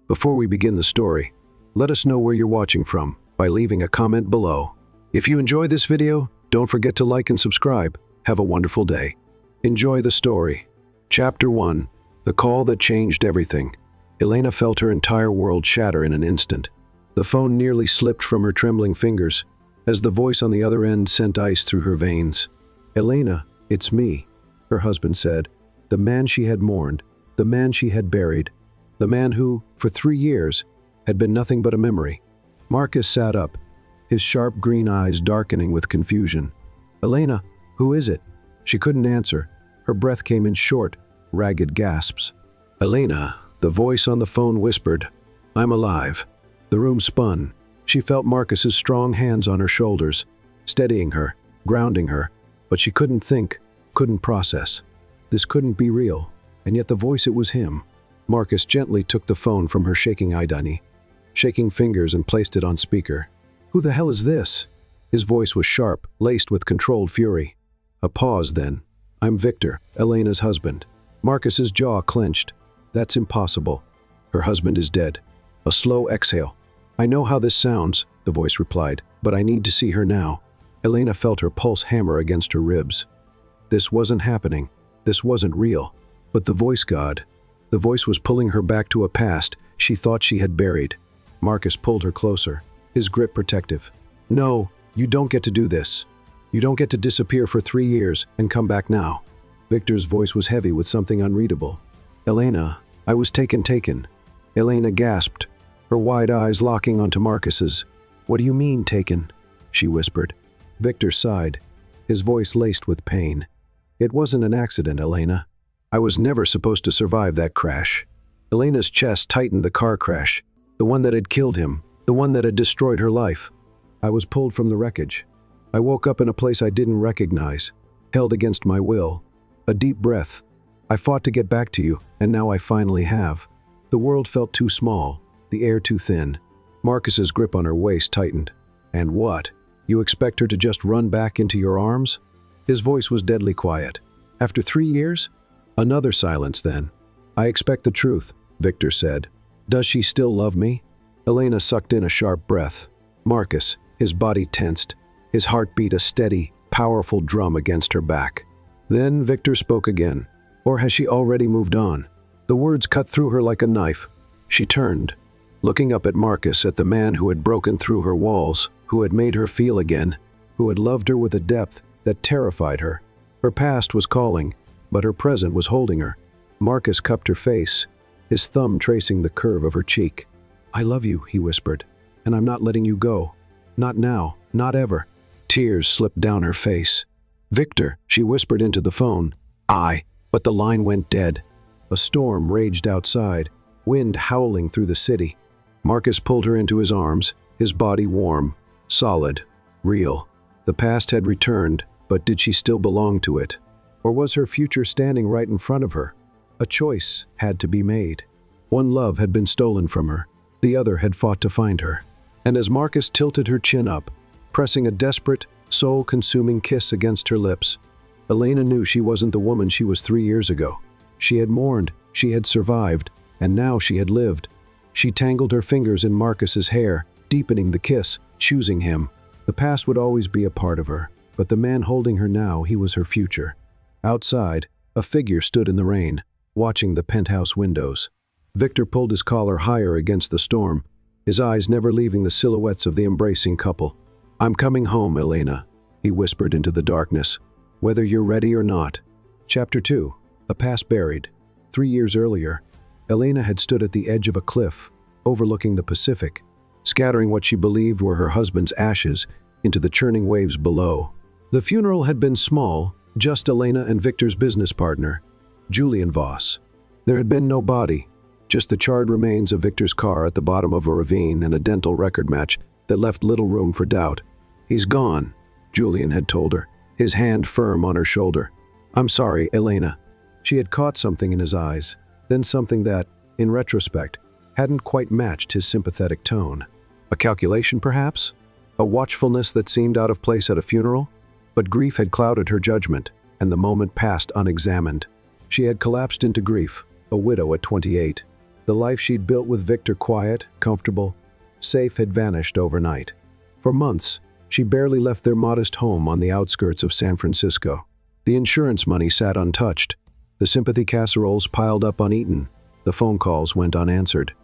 Before we begin the story, let us know where you're watching from by leaving a comment below. If you enjoy this video, don't forget to like and subscribe. Have a wonderful day. Enjoy the story. Chapter 1. The Call That Changed Everything. Elena felt her entire world shatter in an instant. The phone nearly slipped from her trembling fingers as the voice on the other end sent ice through her veins. "Elena, it's me," her husband said. The man she had mourned, the man she had buried, the man who, for 3 years, had been nothing but a memory. Marcus sat up, his sharp green eyes darkening with confusion. "Elena, who is it?" She couldn't answer. Her breath came in short, ragged gasps. "Elena," the voice on the phone whispered, "I'm alive." The room spun. She felt Marcus's strong hands on her shoulders, steadying her, grounding her, but she couldn't think, couldn't process. This couldn't be real, and yet the voice, it was him. Marcus gently took the phone from her shaking shaking fingers, and placed it on speaker. "Who the hell is this?" His voice was sharp, laced with controlled fury. A pause, then. "I'm Victor, Elena's husband." Marcus's jaw clenched. "That's impossible. Her husband is dead." A slow exhale. "I know how this sounds," the voice replied, "but I need to see her now." Elena felt her pulse hammer against her ribs. This wasn't happening. This wasn't real. But the voice was pulling her back to a past she thought she had buried. Marcus pulled her closer, his grip protective. "No, you don't get to do this. You don't get to disappear for 3 years and come back now." Victor's voice was heavy with something unreadable. "Elena, I was taken." Elena gasped, her wide eyes locking onto Marcus's. "What do you mean, taken?" she whispered. Victor sighed, his voice laced with pain. "It wasn't an accident, Elena. I was never supposed to survive that crash." Elena's chest tightened. "The car crash, the one that had killed him, the one that had destroyed her life. I was pulled from the wreckage. I woke up in a place I didn't recognize, held against my will. A deep breath. I fought to get back to you, and now I finally have." The world felt too small, the air too thin. Marcus's grip on her waist tightened. "And what? You expect her to just run back into your arms?" His voice was deadly quiet. "After 3 years?" Another silence then. "I expect the truth," Victor said. "Does she still love me?" Elena sucked in a sharp breath. Marcus, his body tensed, his heartbeat a steady, powerful drum against her back. Then Victor spoke again. "Or has she already moved on?" The words cut through her like a knife. She turned, looking up at Marcus, at the man who had broken through her walls, who had made her feel again, who had loved her with a depth that terrified her. Her past was calling, but her present was holding her. Marcus cupped her face, his thumb tracing the curve of her cheek. "I love you," he whispered, "and I'm not letting you go. Not now, not ever." Tears slipped down her face. "Victor," she whispered into the phone. But the line went dead. A storm raged outside, wind howling through the city. Marcus pulled her into his arms, his body warm, solid, real. The past had returned, but did she still belong to it? Or was her future standing right in front of her? A choice had to be made. One love had been stolen from her, the other had fought to find her. And as Marcus tilted her chin up, pressing a desperate, soul-consuming kiss against her lips, Elena knew she wasn't the woman she was 3 years ago. She had mourned, she had survived, and now she had lived. She tangled her fingers in Marcus's hair, deepening the kiss, choosing him. The past would always be a part of her, but the man holding her now, he was her future. Outside, a figure stood in the rain, watching the penthouse windows. Victor pulled his collar higher against the storm, his eyes never leaving the silhouettes of the embracing couple. "I'm coming home, Elena," he whispered into the darkness, "whether you're ready or not." Chapter 2. A past buried. 3 years earlier, Elena had stood at the edge of a cliff, overlooking the Pacific, scattering what she believed were her husband's ashes into the churning waves below. The funeral had been small, just Elena and Victor's business partner, Julian Voss. There had been no body, just the charred remains of Victor's car at the bottom of a ravine and a dental record match that left little room for doubt. "He's gone," Julian had told her, his hand firm on her shoulder. "I'm sorry, Elena." She had caught something in his eyes, then something that, in retrospect, hadn't quite matched his sympathetic tone. A calculation, perhaps? A watchfulness that seemed out of place at a funeral? But grief had clouded her judgment, and the moment passed unexamined. She had collapsed into grief, a widow at 28. The life she'd built with Victor, quiet, comfortable, safe, had vanished overnight. For months, she barely left their modest home on the outskirts of San Francisco. The insurance money sat untouched. The sympathy casseroles piled up uneaten. The phone calls went unanswered.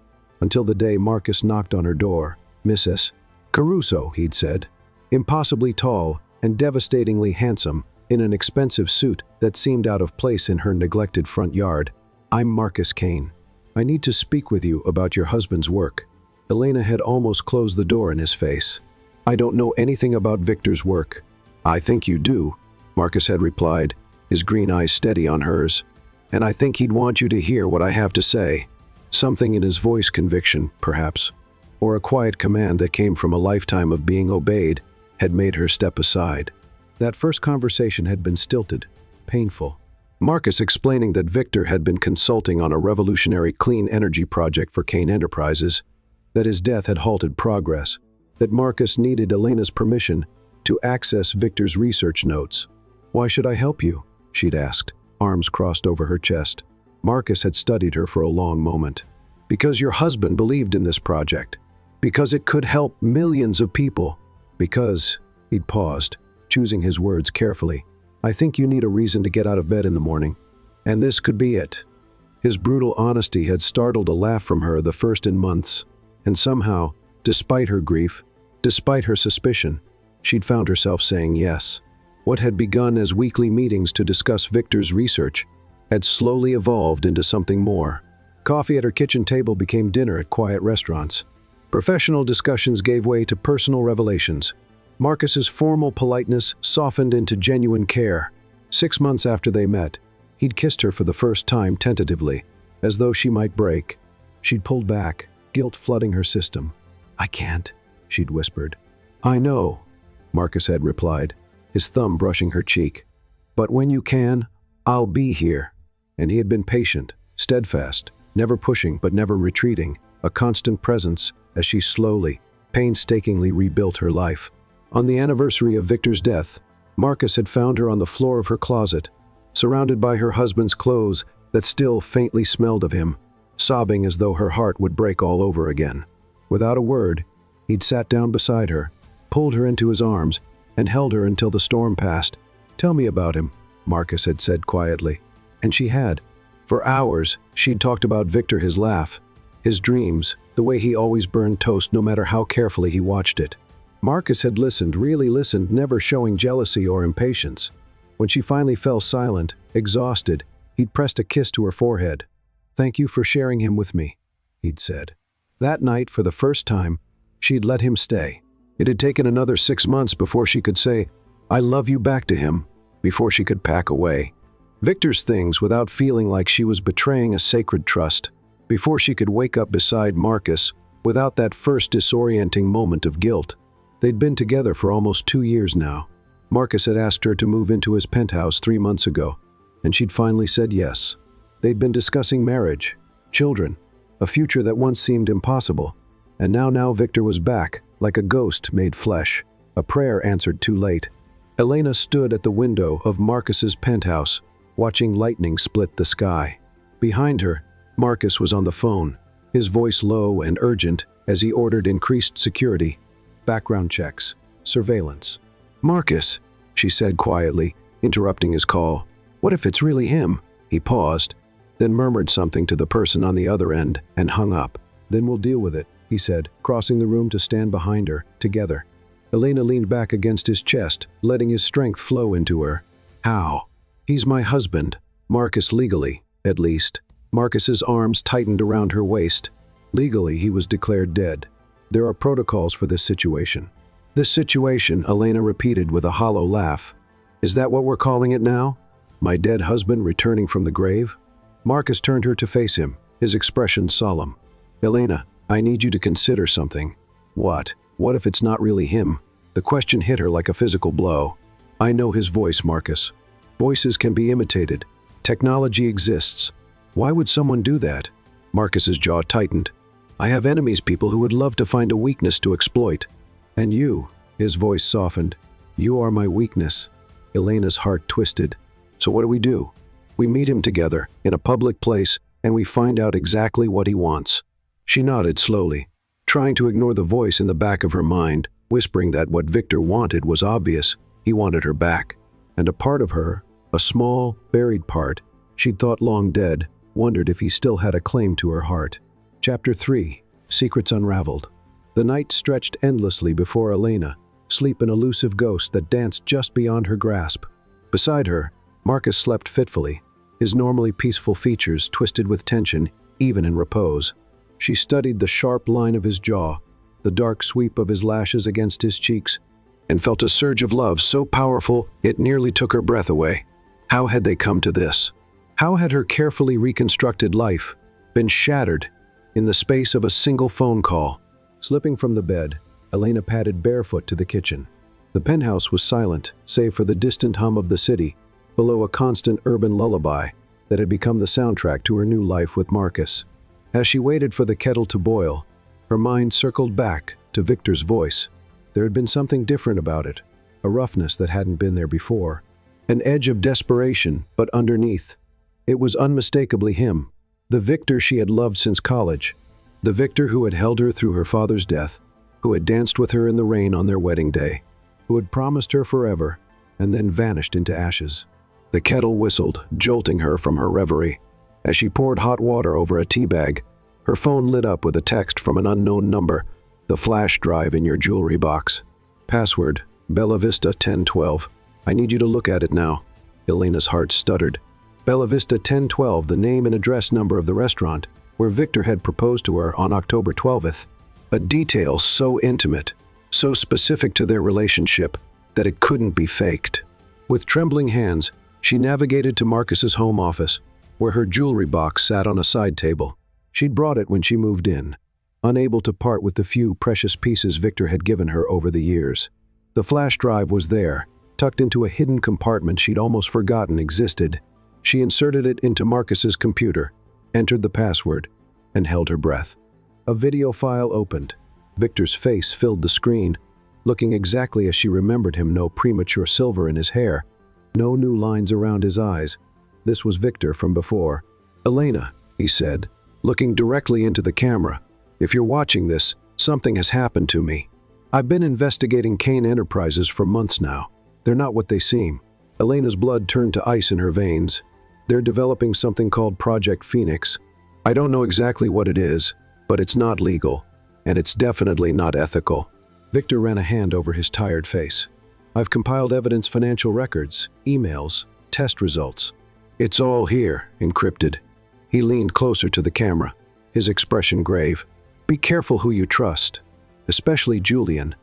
Until the day Marcus knocked on her door. "Mrs. Caruso," he'd said. Impossibly tall and devastatingly handsome, in an expensive suit that seemed out of place in her neglected front yard. "I'm Marcus Kane. I need to speak with you about your husband's work." Elena had almost closed the door in his face. "I don't know anything about Victor's work." "I think you do," Marcus had replied, his green eyes steady on hers. "And I think he'd want you to hear what I have to say." Something in his voice, conviction, perhaps, or a quiet command that came from a lifetime of being obeyed, had made her step aside. That first conversation had been stilted, painful. Marcus explaining that Victor had been consulting on a revolutionary clean energy project for Kane Enterprises, that his death had halted progress, that Marcus needed Elena's permission to access Victor's research notes. "Why should I help you?" she'd asked, arms crossed over her chest. Marcus had studied her for a long moment. "Because your husband believed in this project. Because it could help millions of people. Because," he'd paused, choosing his words carefully, "I think you need a reason to get out of bed in the morning. And this could be it." His brutal honesty had startled a laugh from her, the first in months. And somehow, despite her grief, despite her suspicion, she'd found herself saying yes. What had begun as weekly meetings to discuss Victor's research had slowly evolved into something more. Coffee at her kitchen table became dinner at quiet restaurants. Professional discussions gave way to personal revelations. Marcus's formal politeness softened into genuine care. 6 months after they met, he'd kissed her for the first time tentatively, as though she might break. She'd pulled back, guilt flooding her system. "I can't," she'd whispered. "I know," Marcus had replied, his thumb brushing her cheek. "But when you can, I'll be here." And he had been patient, steadfast, never pushing but never retreating, a constant presence as she slowly, painstakingly rebuilt her life. On the anniversary of Victor's death, Marcus had found her on the floor of her closet, surrounded by her husband's clothes that still faintly smelled of him, sobbing as though her heart would break all over again. Without a word, he'd sat down beside her, pulled her into his arms, and held her until the storm passed. "Tell me about him," Marcus had said quietly. And she had. For hours, she'd talked about Victor, his laugh, his dreams, the way he always burned toast no matter how carefully he watched it. Marcus had listened, really listened, never showing jealousy or impatience. When she finally fell silent, exhausted, he'd pressed a kiss to her forehead. "Thank you for sharing him with me," he'd said. That night, for the first time, she'd let him stay. It had taken another 6 months before she could say, "I love you" back to him, before she could pack away Victor's things without feeling like she was betraying a sacred trust, before she could wake up beside Marcus without that first disorienting moment of guilt. They'd been together for almost 2 years now. Marcus had asked her to move into his penthouse 3 months ago, and she'd finally said yes. They'd been discussing marriage, children, a future that once seemed impossible. And now Victor was back, like a ghost made flesh, a prayer answered too late. Elena stood at the window of Marcus's penthouse, watching lightning split the sky. Behind her, Marcus was on the phone, his voice low and urgent as he ordered increased security, background checks, surveillance. "Marcus," she said quietly, interrupting his call. "What if it's really him?" He paused, then murmured something to the person on the other end and hung up. "Then we'll deal with it," he said, crossing the room to stand behind her, together. Elena leaned back against his chest, letting his strength flow into her. "How?" "He's my husband, Marcus, legally, at least." Marcus's arms tightened around her waist. Legally, he was declared dead. There are protocols for this situation. "This situation," Elena repeated with a hollow laugh. "Is that what we're calling it now? My dead husband returning from the grave?" Marcus turned her to face him, his expression solemn. "Elena, I need you to consider something." "What? What if it's not really him?" The question hit her like a physical blow. "I know his voice, Marcus. Voices can be imitated. Technology exists. Why would someone do that?" Marcus's jaw tightened. "I have enemies, people who would love to find a weakness to exploit. And you," his voice softened, "you are my weakness." Elena's heart twisted. "So what do? We meet him together, in a public place, and we find out exactly what he wants." She nodded slowly, trying to ignore the voice in the back of her mind, whispering that what Victor wanted was obvious. He wanted her back. And a part of her, a small, buried part, she'd thought long dead, wondered if he still had a claim to her heart. Chapter 3. Secrets Unraveled. The night stretched endlessly before Elena, sleep an elusive ghost that danced just beyond her grasp. Beside her, Marcus slept fitfully, his normally peaceful features twisted with tension even in repose. She studied the sharp line of his jaw, the dark sweep of his lashes against his cheeks, and felt a surge of love so powerful it nearly took her breath away. How had they come to this? How had her carefully reconstructed life been shattered in the space of a single phone call? Slipping from the bed, Elena padded barefoot to the kitchen. The penthouse was silent, save for the distant hum of the city, below a constant urban lullaby that had become the soundtrack to her new life with Marcus. As she waited for the kettle to boil, her mind circled back to Victor's voice. There had been something different about it, a roughness that hadn't been there before, an edge of desperation, but underneath, it was unmistakably him, the Victor she had loved since college, the Victor who had held her through her father's death, who had danced with her in the rain on their wedding day, who had promised her forever and then vanished into ashes. The kettle whistled, jolting her from her reverie. As she poured hot water over a tea bag, her phone lit up with a text from an unknown number, the flash drive in your jewelry box. Password, Bella Vista 1012. I need you to look at it now. Elena's heart stuttered. Bella Vista 1012, the name and address number of the restaurant where Victor had proposed to her on October 12th. A detail so intimate, so specific to their relationship, that it couldn't be faked. With trembling hands, she navigated to Marcus's home office, where her jewelry box sat on a side table. She'd brought it when she moved in, unable to part with the few precious pieces Victor had given her over the years. The flash drive was there, tucked into a hidden compartment she'd almost forgotten existed. She inserted it into Marcus's computer, entered the password, and held her breath. A video file opened. Victor's face filled the screen, looking exactly as she remembered him, no premature silver in his hair, no new lines around his eyes. This was Victor from before. "Elena," he said, looking directly into the camera, "if you're watching this, something has happened to me. I've been investigating Kane Enterprises for months now. They're not what they seem." Elena's blood turned to ice in her veins. "They're developing something called Project Phoenix. I don't know exactly what it is, but it's not legal, and it's definitely not ethical." Victor ran a hand over his tired face. "I've compiled evidence, financial records, emails, test results. It's all here, encrypted." He leaned closer to the camera, his expression grave. "Be careful who you trust, especially Julian.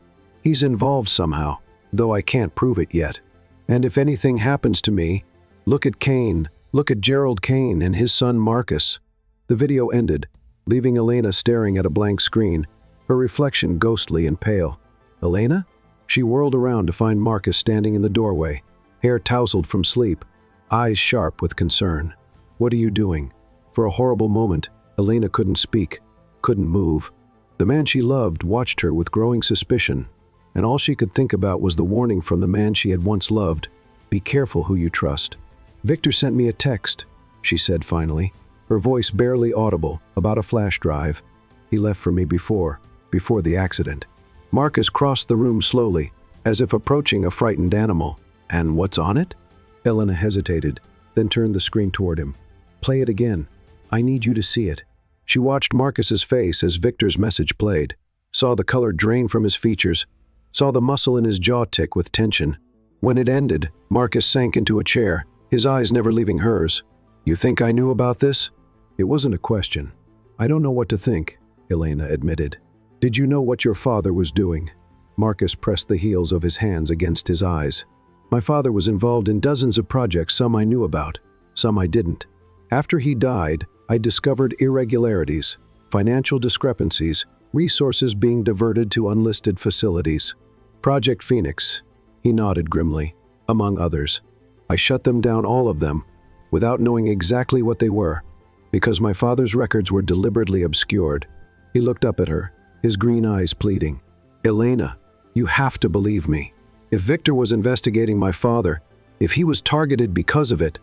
He's involved somehow, though I can't prove it yet. And if anything happens to me, look at Kane, look at Gerald Kane and his son Marcus." The video ended, leaving Elena staring at a blank screen, her reflection ghostly and pale. "Elena?" She whirled around to find Marcus standing in the doorway, hair tousled from sleep, eyes sharp with concern. "What are you doing?" For a horrible moment, Elena couldn't speak, couldn't move. The man she loved watched her with growing suspicion, and all she could think about was the warning from the man she had once loved. "Be careful who you trust." "Victor sent me a text," she said finally, her voice barely audible, "about a flash drive. He left for me before the accident." Marcus crossed the room slowly, as if approaching a frightened animal. "And what's on it?" Elena hesitated, then turned the screen toward him. "Play it again. I need you to see it." She watched Marcus's face as Victor's message played, saw the color drain from his features, saw the muscle in his jaw tick with tension. When it ended, Marcus sank into a chair, his eyes never leaving hers. "You think I knew about this?" It wasn't a question. "I don't know what to think," Elena admitted. "Did you know what your father was doing?" Marcus pressed the heels of his hands against his eyes. "My father was involved in dozens of projects, some I knew about, some I didn't. After he died, I discovered irregularities, financial discrepancies, resources being diverted to unlisted facilities. Project Phoenix," he nodded grimly, "among others. I shut them down, all of them, without knowing exactly what they were, because my father's records were deliberately obscured." He looked up at her, his green eyes pleading. "Elena, you have to believe me. If Victor was investigating my father, if he was targeted because of it,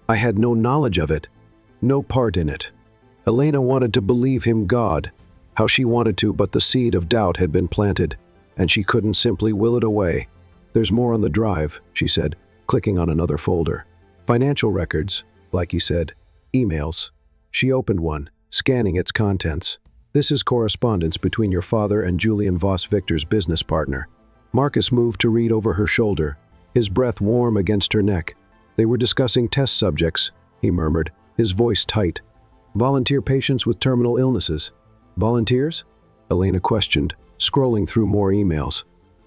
I had no knowledge of it, no part in it." Elena wanted to believe him God, how she wanted to, but the seed of doubt had been planted, and she couldn't simply will it away. "There's more on the drive," she said, clicking on another folder. "Financial records," like he said. "Emails." She opened one, scanning its contents. "This is correspondence between your father and Julian Voss, Victor's business partner." Marcus moved to read over her shoulder, his breath warm against her neck. "They were discussing test subjects," he murmured, his voice tight. "Volunteer patients with terminal illnesses." "Volunteers?" Elena questioned, scrolling through more emails.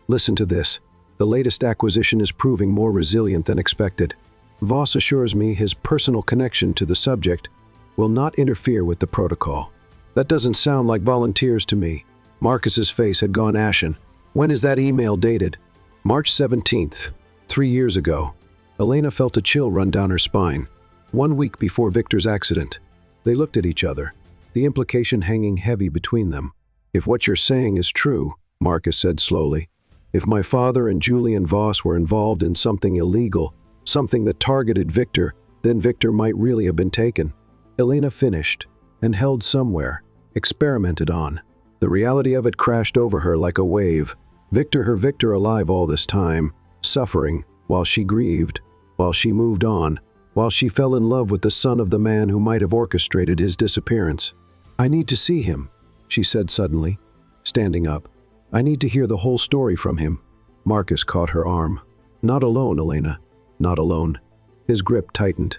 "Listen to this. The latest acquisition is proving more resilient than expected. Voss assures me his personal connection to the subject will not interfere with the protocol." "That doesn't sound like volunteers to me." Marcus's face had gone ashen. "When is that email dated?" "March 17th, 3 years ago." Elena felt a chill run down her spine. 1 week before Victor's accident. They looked at each other, the implication hanging heavy between them. "If what you're saying is true," Marcus said slowly, "if my father and Julian Voss were involved in something illegal, something that targeted Victor, then Victor might really have been taken." Elena finished, and held somewhere, experimented on. The reality of it crashed over her like a wave. Her Victor alive all this time, suffering, while she grieved, while she moved on, while she fell in love with the son of the man who might have orchestrated his disappearance. "I need to see him," she said suddenly, standing up. "I need to hear the whole story from him." Marcus caught her arm. "Not alone, Elena. Not alone." His grip tightened.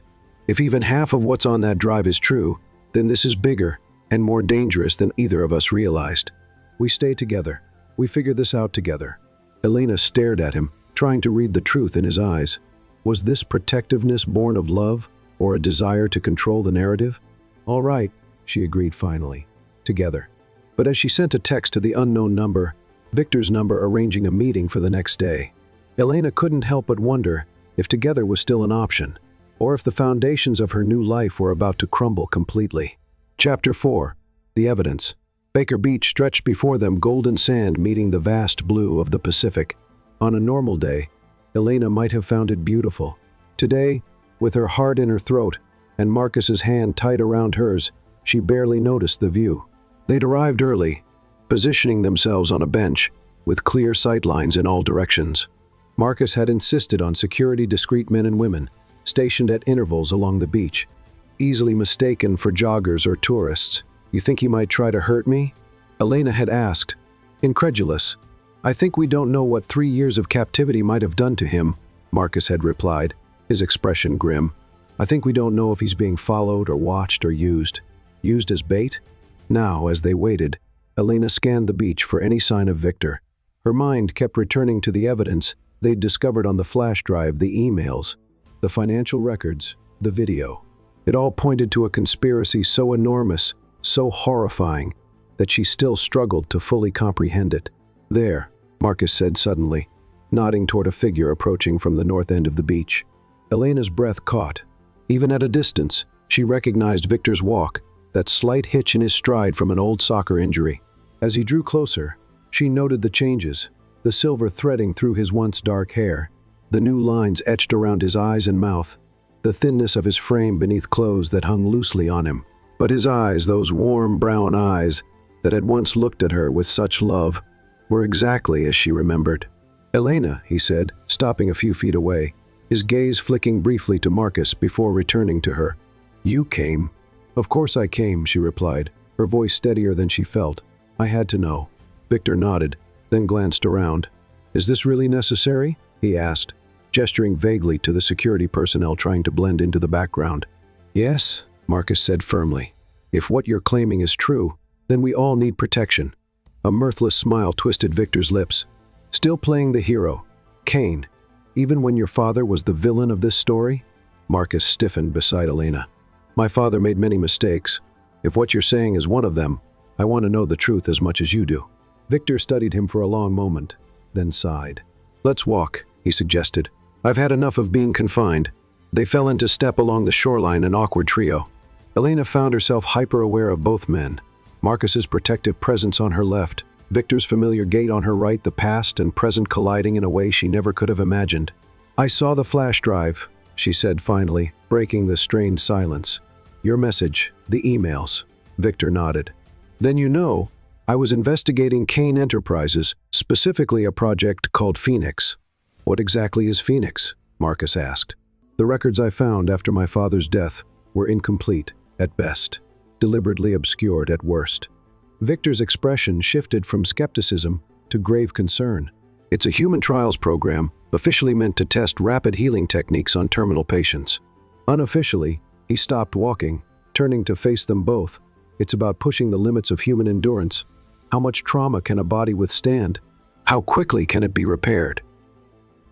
"If even half of what's on that drive is true, then this is bigger and more dangerous than either of us realized. We stay together. We figure this out together." Elena stared at him, trying to read the truth in his eyes. Was this protectiveness born of love, or a desire to control the narrative? "All right," she agreed finally. "Together." But as she sent a text to the unknown number, Victor's number arranging a meeting for the next day, Elena couldn't help but wonder if together was still an option, or if the foundations of her new life were about to crumble completely. Chapter 4. The Evidence. Baker Beach stretched before them, golden sand meeting the vast blue of the Pacific. On a normal day, Elena might have found it beautiful. Today, with her heart in her throat and Marcus's hand tight around hers, she barely noticed the view. They'd arrived early, positioning themselves on a bench, with clear sightlines in all directions. Marcus had insisted on security, discreet men and women, stationed at intervals along the beach. Easily mistaken for joggers or tourists. "You think he might try to hurt me?" Elena had asked, incredulous. "I think we don't know what 3 years of captivity might have done to him," Marcus had replied, his expression grim. "I think we don't know if he's being followed or watched or used. Used as bait?" Now, as they waited, Elena scanned the beach for any sign of Victor. Her mind kept returning to the evidence they'd discovered on the flash drive, the emails, the financial records, the video. It all pointed to a conspiracy so enormous, so horrifying, that she still struggled to fully comprehend it. "There," Marcus said suddenly, nodding toward a figure approaching from the north end of the beach. Elena's breath caught. Even at a distance, she recognized Victor's walk, that slight hitch in his stride from an old soccer injury. As he drew closer, she noted the changes, the silver threading through his once dark hair, the new lines etched around his eyes and mouth, the thinness of his frame beneath clothes that hung loosely on him. But his eyes, those warm brown eyes that had once looked at her with such love, were exactly as she remembered. "Elena," he said, stopping a few feet away, his gaze flicking briefly to Marcus before returning to her. "You came." "Of course I came," she replied, her voice steadier than she felt. "I had to know." Victor nodded, then glanced around. "Is this really necessary?" he asked, gesturing vaguely to the security personnel trying to blend into the background. "Yes," Marcus said firmly. "If what you're claiming is true, then we all need protection." A mirthless smile twisted Victor's lips. "Still playing the hero, Cain, even when your father was the villain of this story?" Marcus stiffened beside Elena. "My father made many mistakes. If what you're saying is one of them, I want to know the truth as much as you do." Victor studied him for a long moment, then sighed. "Let's walk," he suggested. "I've had enough of being confined." They fell into step along the shoreline, an awkward trio. Elena found herself hyper-aware of both men. Marcus's protective presence on her left, Victor's familiar gait on her right, the past and present colliding in a way she never could have imagined. "I saw the flash drive," she said finally, breaking the strained silence. "Your message, the emails." Victor nodded. Then you know, I was investigating Kane Enterprises, specifically a project called Phoenix. What exactly is Phoenix? Marcus asked. The records I found after my father's death were incomplete at best, deliberately obscured at worst. Victor's expression shifted from skepticism to grave concern. It's a human trials program officially meant to test rapid healing techniques on terminal patients. Unofficially, he stopped walking, turning to face them both. It's about pushing the limits of human endurance. How much trauma can a body withstand? How quickly can it be repaired?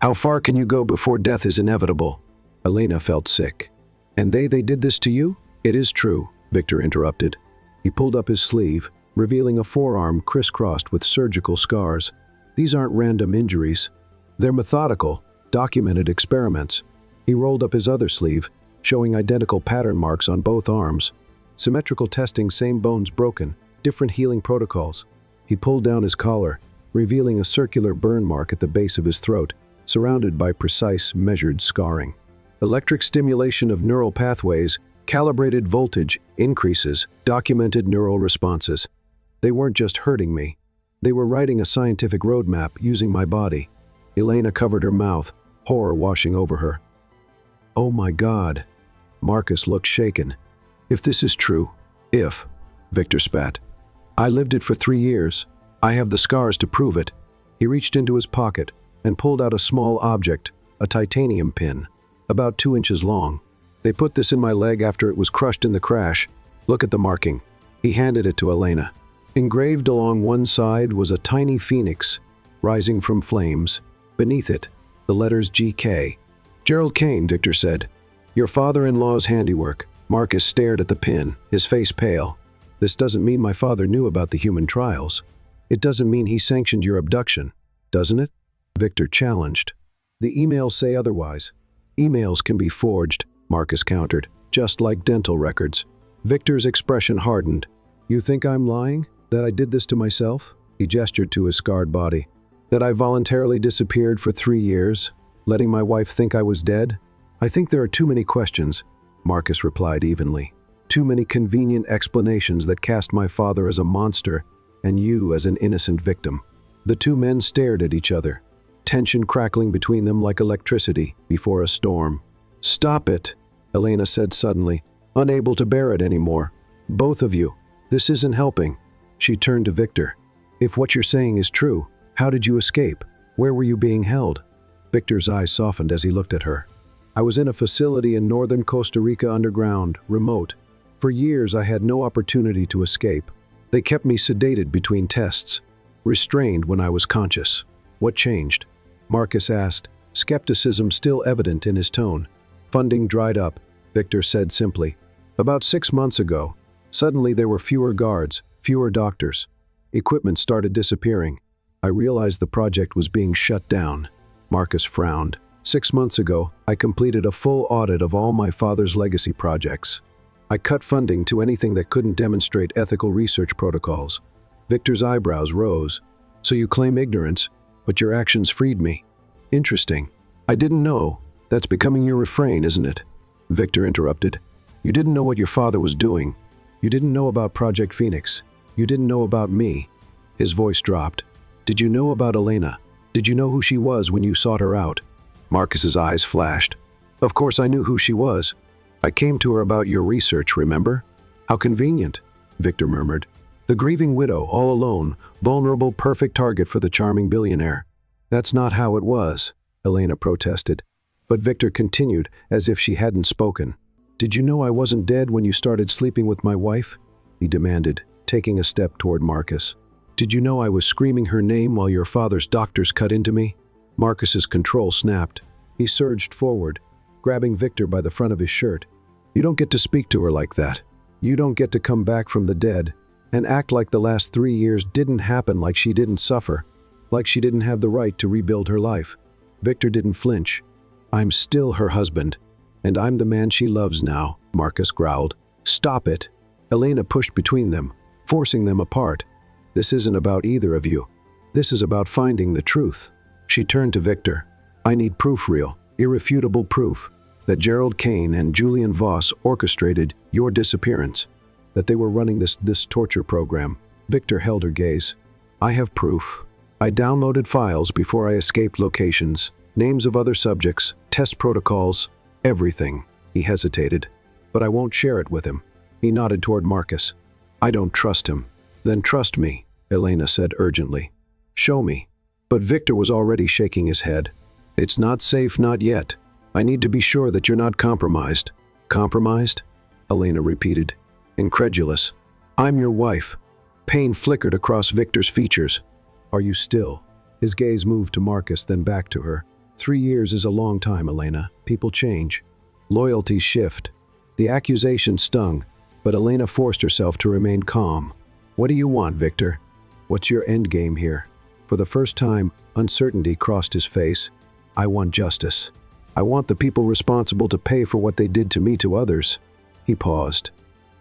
How far can you go before death is inevitable? Elena felt sick. And they did this to you? It is true, Victor interrupted. He pulled up his sleeve, revealing a forearm crisscrossed with surgical scars. These aren't random injuries. They're methodical, documented experiments. He rolled up his other sleeve, showing identical pattern marks on both arms. Symmetrical testing, same bones broken, different healing protocols. He pulled down his collar, revealing a circular burn mark at the base of his throat, surrounded by precise, measured scarring. Electric stimulation of neural pathways, calibrated voltage increases, documented neural responses. They weren't just hurting me. They were writing a scientific roadmap using my body. Elena covered her mouth, horror washing over her. Oh my God. Marcus looked shaken. If this is true, Victor spat. I lived it for 3 years. I have the scars to prove it. He reached into his pocket and pulled out a small object, a titanium pin, about 2 inches long. They put this in my leg after it was crushed in the crash. Look at the marking. He handed it to Elena. Engraved along one side was a tiny phoenix, rising from flames. Beneath it, the letters GK. Gerald Kane, Victor said. Your father-in-law's handiwork. Marcus stared at the pin, his face pale. This doesn't mean my father knew about the human trials. It doesn't mean he sanctioned your abduction, doesn't it? Victor challenged. The emails say otherwise. Emails can be forged, Marcus countered, just like dental records. Victor's expression hardened. You think I'm lying? That I did this to myself? He gestured to his scarred body. That I voluntarily disappeared for 3 years, letting my wife think I was dead? I think there are too many questions, Marcus replied evenly. Too many convenient explanations that cast my father as a monster and you as an innocent victim. The two men stared at each other, tension crackling between them like electricity before a storm. Stop it, Elena said suddenly, unable to bear it anymore. Both of you, this isn't helping. She turned to Victor. If what you're saying is true, how did you escape? Where were you being held? Victor's eyes softened as he looked at her. I was in a facility in northern Costa Rica underground, remote. For years I had no opportunity to escape. They kept me sedated between tests, restrained when I was conscious. What changed? Marcus asked, skepticism still evident in his tone. Funding dried up, Victor said simply. About 6 months ago, suddenly there were fewer guards, fewer doctors. Equipment started disappearing. I realized the project was being shut down. Marcus frowned. 6 months ago, I completed a full audit of all my father's legacy projects. I cut funding to anything that couldn't demonstrate ethical research protocols. Victor's eyebrows rose. So you claim ignorance, but your actions freed me. Interesting. I didn't know. That's becoming your refrain, isn't it? Victor interrupted. You didn't know what your father was doing. You didn't know about Project Phoenix. You didn't know about me. His voice dropped. Did you know about Elena? Did you know who she was when you sought her out? Marcus's eyes flashed. Of course I knew who she was. I came to her about your research, remember? How convenient, Victor murmured. The grieving widow, all alone, vulnerable, perfect target for the charming billionaire. That's not how it was, Elena protested. But Victor continued, as if she hadn't spoken. Did you know I wasn't dead when you started sleeping with my wife? He demanded, taking a step toward Marcus. Did you know I was screaming her name while your father's doctors cut into me? Marcus's control snapped. He surged forward, grabbing Victor by the front of his shirt. You don't get to speak to her like that. You don't get to come back from the dead and act like the last 3 years didn't happen, like she didn't suffer, like she didn't have the right to rebuild her life. Victor didn't flinch. I'm still her husband, and I'm the man she loves now, Marcus growled. Stop it. Elena pushed between them, forcing them apart. This isn't about either of you. This is about finding the truth. She turned to Victor. I need proof, real, irrefutable proof, that Gerald Kane and Julian Voss orchestrated your disappearance. that they were running this torture program. Victor held her gaze. I have proof. I downloaded files before I escaped locations, names of other subjects, test protocols, everything. He hesitated. But I won't share it with him. He nodded toward Marcus. I don't trust him. Then trust me, Elena said urgently. Show me. But Victor was already shaking his head. It's not safe, not yet. I need to be sure that you're not compromised. Compromised? Elena repeated, incredulous. I'm your wife. Pain flickered across Victor's features. Are you still? His gaze moved to Marcus, then back to her. 3 years is a long time, Elena. People change. Loyalties shift. The accusation stung, but Elena forced herself to remain calm. What do you want, Victor? What's your end game here? For the first time, uncertainty crossed his face. I want justice. I want the people responsible to pay for what they did to me to others. He paused.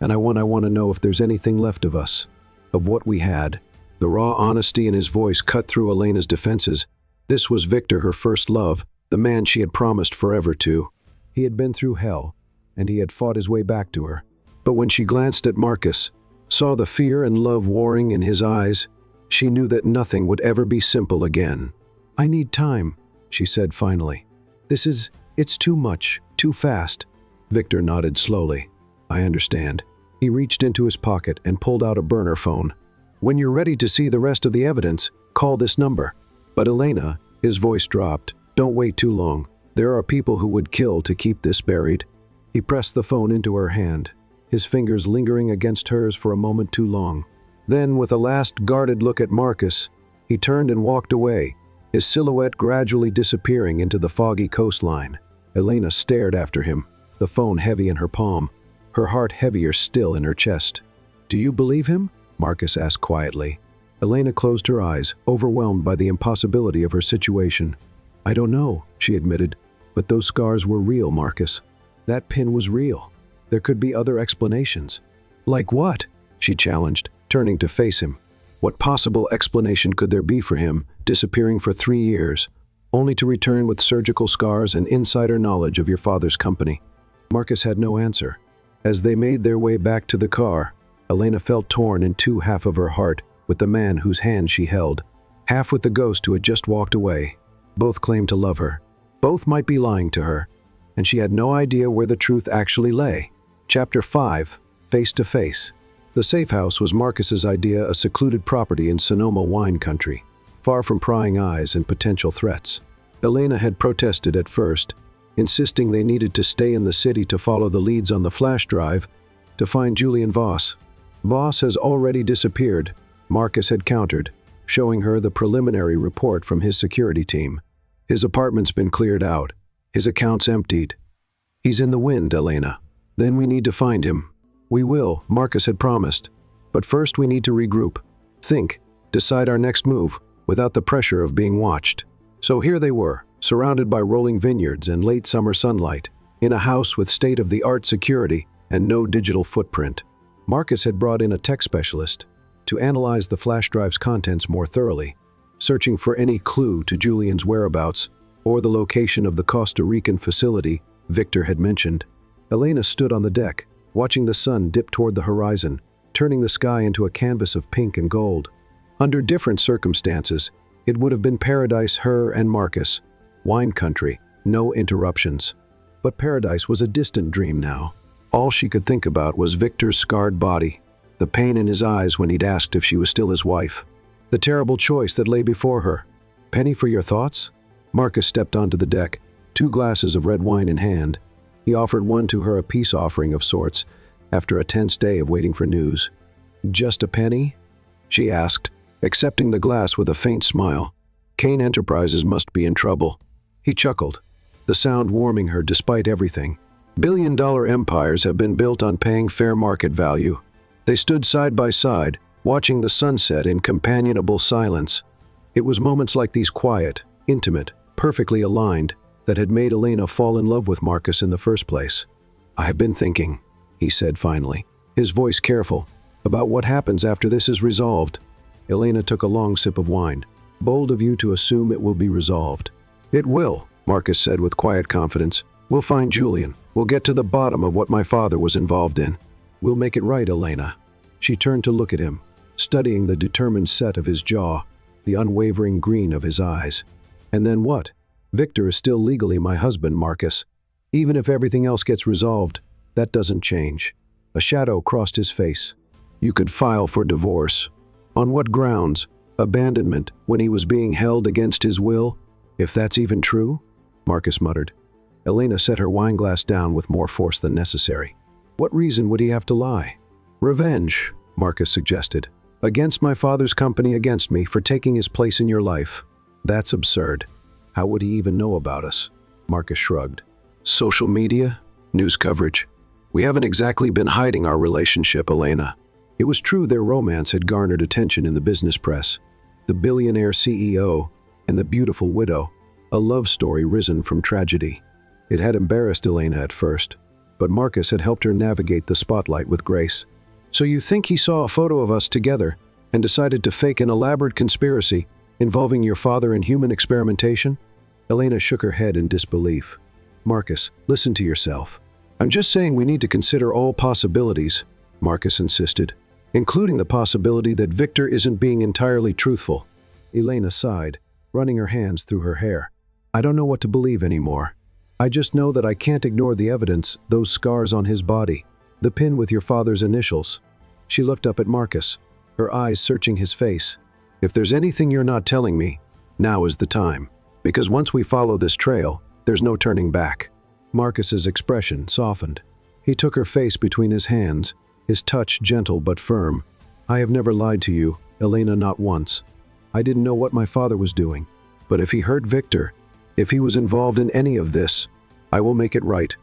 And I want to know if there's anything left of us, of what we had. The raw honesty in his voice cut through Elena's defenses. This was Victor, her first love, the man she had promised forever to. He had been through hell, and he had fought his way back to her. But when she glanced at Marcus, saw the fear and love warring in his eyes, she knew that nothing would ever be simple again. I need time, she said finally. It's too much, too fast. Victor nodded slowly. I understand. He reached into his pocket and pulled out a burner phone. When you're ready to see the rest of the evidence, call this number. But Elena, his voice dropped, don't wait too long. There are people who would kill to keep this buried. He pressed the phone into her hand, his fingers lingering against hers for a moment too long. Then, with a last guarded look at Marcus, he turned and walked away, his silhouette gradually disappearing into the foggy coastline. Elena stared after him, the phone heavy in her palm, her heart heavier still in her chest. Do you believe him? Marcus asked quietly. Elena closed her eyes, overwhelmed by the impossibility of her situation. I don't know, she admitted, but those scars were real, Marcus. That pin was real. There could be other explanations. Like what? She challenged, turning to face him. What possible explanation could there be for him, disappearing for 3 years, only to return with surgical scars and insider knowledge of your father's company? Marcus had no answer. As they made their way back to the car, Elena felt torn in two, half of her heart with the man whose hand she held, half with the ghost who had just walked away. Both claimed to love her. Both might be lying to her, and she had no idea where the truth actually lay. Chapter 5. Face to Face. The safe house was Marcus's idea, a secluded property in Sonoma wine country, far from prying eyes and potential threats. Elena had protested at first, insisting they needed to stay in the city to follow the leads on the flash drive to find Julian Voss. Voss has already disappeared, Marcus had countered, showing her the preliminary report from his security team. His apartment's been cleared out, his accounts emptied. He's in the wind, Elena. Then we need to find him. We will, Marcus had promised. But first we need to regroup. Think, decide our next move, without the pressure of being watched. So here they were, surrounded by rolling vineyards and late summer sunlight, in a house with state-of-the-art security and no digital footprint. Marcus had brought in a tech specialist to analyze the flash drive's contents more thoroughly, searching for any clue to Julian's whereabouts or the location of the Costa Rican facility Victor had mentioned. Elena stood on the deck, watching the sun dip toward the horizon, turning the sky into a canvas of pink and gold. Under different circumstances, it would have been paradise, her and Marcus. Wine country, no interruptions. But paradise was a distant dream now. All she could think about was Victor's scarred body, the pain in his eyes when he'd asked if she was still his wife, the terrible choice that lay before her. Penny for your thoughts? Marcus stepped onto the deck, 2 glasses of red wine in hand. He offered one to her, a peace offering of sorts, after a tense day of waiting for news. Just a penny? She asked, accepting the glass with a faint smile. Kane Enterprises must be in trouble. He chuckled, the sound warming her despite everything. Billion-dollar empires have been built on paying fair market value. They stood side by side, watching the sunset in companionable silence. It was moments like these, quiet, intimate, perfectly aligned, that had made Elena fall in love with Marcus in the first place. I have been thinking, he said finally, his voice careful, about what happens after this is resolved. Elena took a long sip of wine. Bold of you to assume it will be resolved. It will, Marcus said with quiet confidence. We'll find Julian. We'll get to the bottom of what my father was involved in. We'll make it right, Elena. She turned to look at him, studying the determined set of his jaw, the unwavering green of his eyes. And then what? Victor is still legally my husband, Marcus. Even if everything else gets resolved, that doesn't change. A shadow crossed his face. You could file for divorce. On what grounds? Abandonment when he was being held against his will? If that's even true? Marcus muttered. Elena set her wineglass down with more force than necessary. What reason would he have to lie? Revenge, Marcus suggested. Against my father's company against me for taking his place in your life. That's absurd. How would he even know about us? Marcus shrugged. Social media? News coverage? We haven't exactly been hiding our relationship, Elena. It was true their romance had garnered attention in the business press. The billionaire CEO and the beautiful widow, a love story risen from tragedy. It had embarrassed Elena at first, but Marcus had helped her navigate the spotlight with grace. So you think he saw a photo of us together and decided to fake an elaborate conspiracy involving your father in human experimentation? Elena shook her head in disbelief. Marcus, listen to yourself. I'm just saying we need to consider all possibilities, Marcus insisted, including the possibility that Victor isn't being entirely truthful. Elena sighed, running her hands through her hair. I don't know what to believe anymore. I just know that I can't ignore the evidence, those scars on his body, the pin with your father's initials. She looked up at Marcus, her eyes searching his face. If there's anything you're not telling me, now is the time. Because once we follow this trail, there's no turning back. Marcus's expression softened. He took her face between his hands, his touch gentle but firm. I have never lied to you, Elena, not once. I didn't know what my father was doing. But if he hurt Victor, if he was involved in any of this, I will make it right.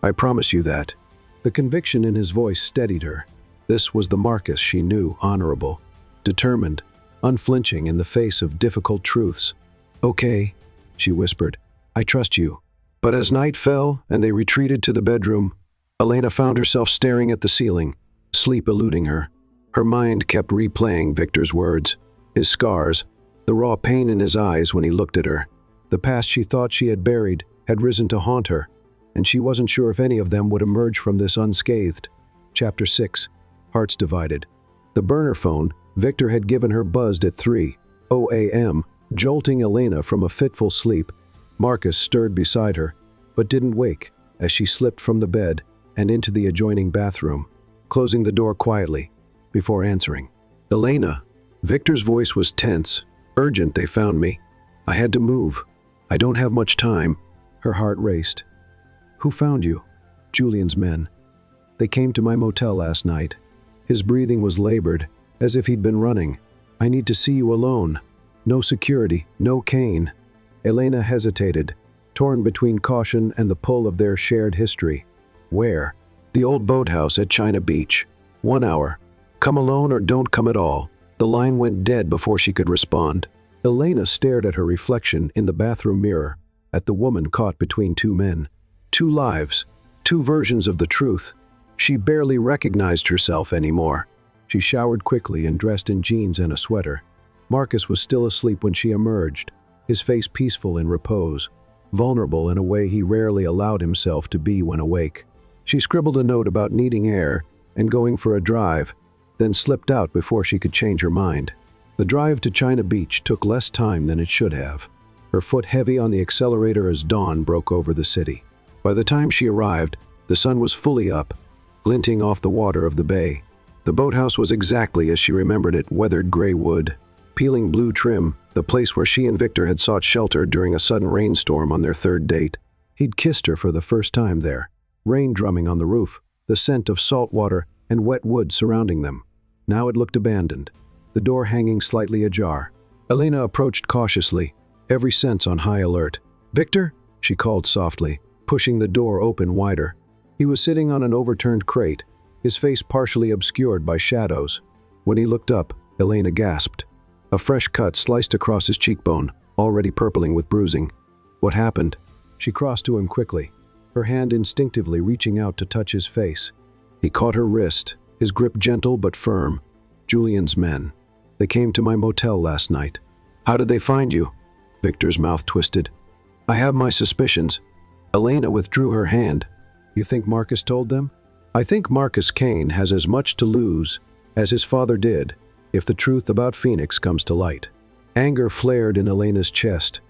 I promise you that. The conviction in his voice steadied her. This was the Marcus she knew, honorable, determined, unflinching in the face of difficult truths. Okay, she whispered. I trust you. But as night fell and they retreated to the bedroom, Elena found herself staring at the ceiling, sleep eluding her. Her mind kept replaying Victor's words, his scars, the raw pain in his eyes when he looked at her. The past she thought she had buried had risen to haunt her, and she wasn't sure if any of them would emerge from this unscathed. Chapter 6. Hearts Divided. The burner phone Victor had given her buzzed at 3:00 a.m., jolting Elena from a fitful sleep. Marcus stirred beside her, but didn't wake as she slipped from the bed and into the adjoining bathroom, closing the door quietly before answering. Elena. Victor's voice was tense. Urgent, they found me. I had to move. I don't have much time. Her heart raced. Who found you? Julian's men. They came to my motel last night. His breathing was labored, as if he'd been running. I need to see you alone. No security, no cane. Elena hesitated, torn between caution and the pull of their shared history. Where? The old boathouse at China Beach. 1 hour. Come alone or don't come at all. The line went dead before she could respond. Elena stared at her reflection in the bathroom mirror, at the woman caught between two men. Two lives, two versions of the truth. She barely recognized herself anymore. She showered quickly and dressed in jeans and a sweater. Marcus was still asleep when she emerged, his face peaceful in repose, vulnerable in a way he rarely allowed himself to be when awake. She scribbled a note about needing air and going for a drive, then slipped out before she could change her mind. The drive to China Beach took less time than it should have, her foot heavy on the accelerator as dawn broke over the city. By the time she arrived, the sun was fully up, glinting off the water of the bay. The boathouse was exactly as she remembered it, weathered gray wood, peeling blue trim, the place where she and Victor had sought shelter during a sudden rainstorm on their third date. He'd kissed her for the first time there, rain drumming on the roof, the scent of salt water and wet wood surrounding them. Now it looked abandoned, the door hanging slightly ajar. Elena approached cautiously, every sense on high alert. Victor? She called softly, pushing the door open wider. He was sitting on an overturned crate, his face partially obscured by shadows. When he looked up, Elena gasped. A fresh cut sliced across his cheekbone, already purpling with bruising. What happened? She crossed to him quickly, her hand instinctively reaching out to touch his face. He caught her wrist, his grip gentle but firm. Julian's men. They came to my motel last night. How did they find you? Victor's mouth twisted. I have my suspicions. Elena withdrew her hand. You think Marcus told them? I think Marcus Kane has as much to lose as his father did if the truth about Phoenix comes to light. Anger flared in Elena's chest.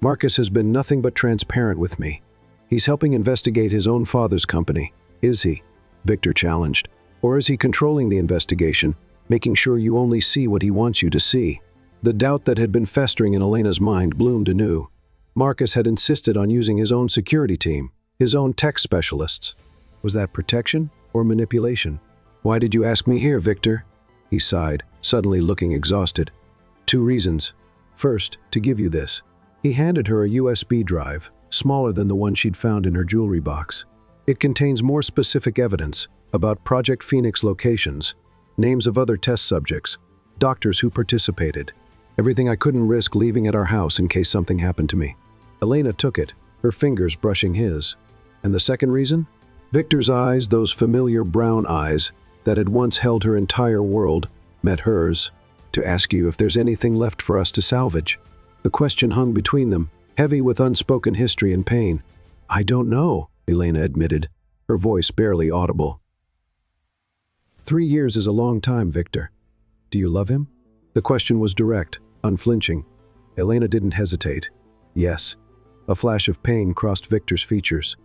Marcus has been nothing but transparent with me. He's helping investigate his own father's company. Is he? Victor challenged. Or is he controlling the investigation, making sure you only see what he wants you to see? The doubt that had been festering in Elena's mind bloomed anew. Marcus had insisted on using his own security team, his own tech specialists. Was that protection or manipulation? Why did you ask me here, Victor? He sighed, suddenly looking exhausted. 2 reasons. First, to give you this. He handed her a USB drive, smaller than the one she'd found in her jewelry box. It contains more specific evidence about Project Phoenix locations, names of other test subjects, doctors who participated. Everything I couldn't risk leaving at our house in case something happened to me. Elena took it, her fingers brushing his. And the second reason? Victor's eyes, those familiar brown eyes that had once held her entire world, met hers, to ask you if there's anything left for us to salvage. The question hung between them, heavy with unspoken history and pain. I don't know, Elena admitted, her voice barely audible. 3 years is a long time, Victor. Do you love him? The question was direct, unflinching. Elena didn't hesitate. Yes. A flash of pain crossed Victor's features.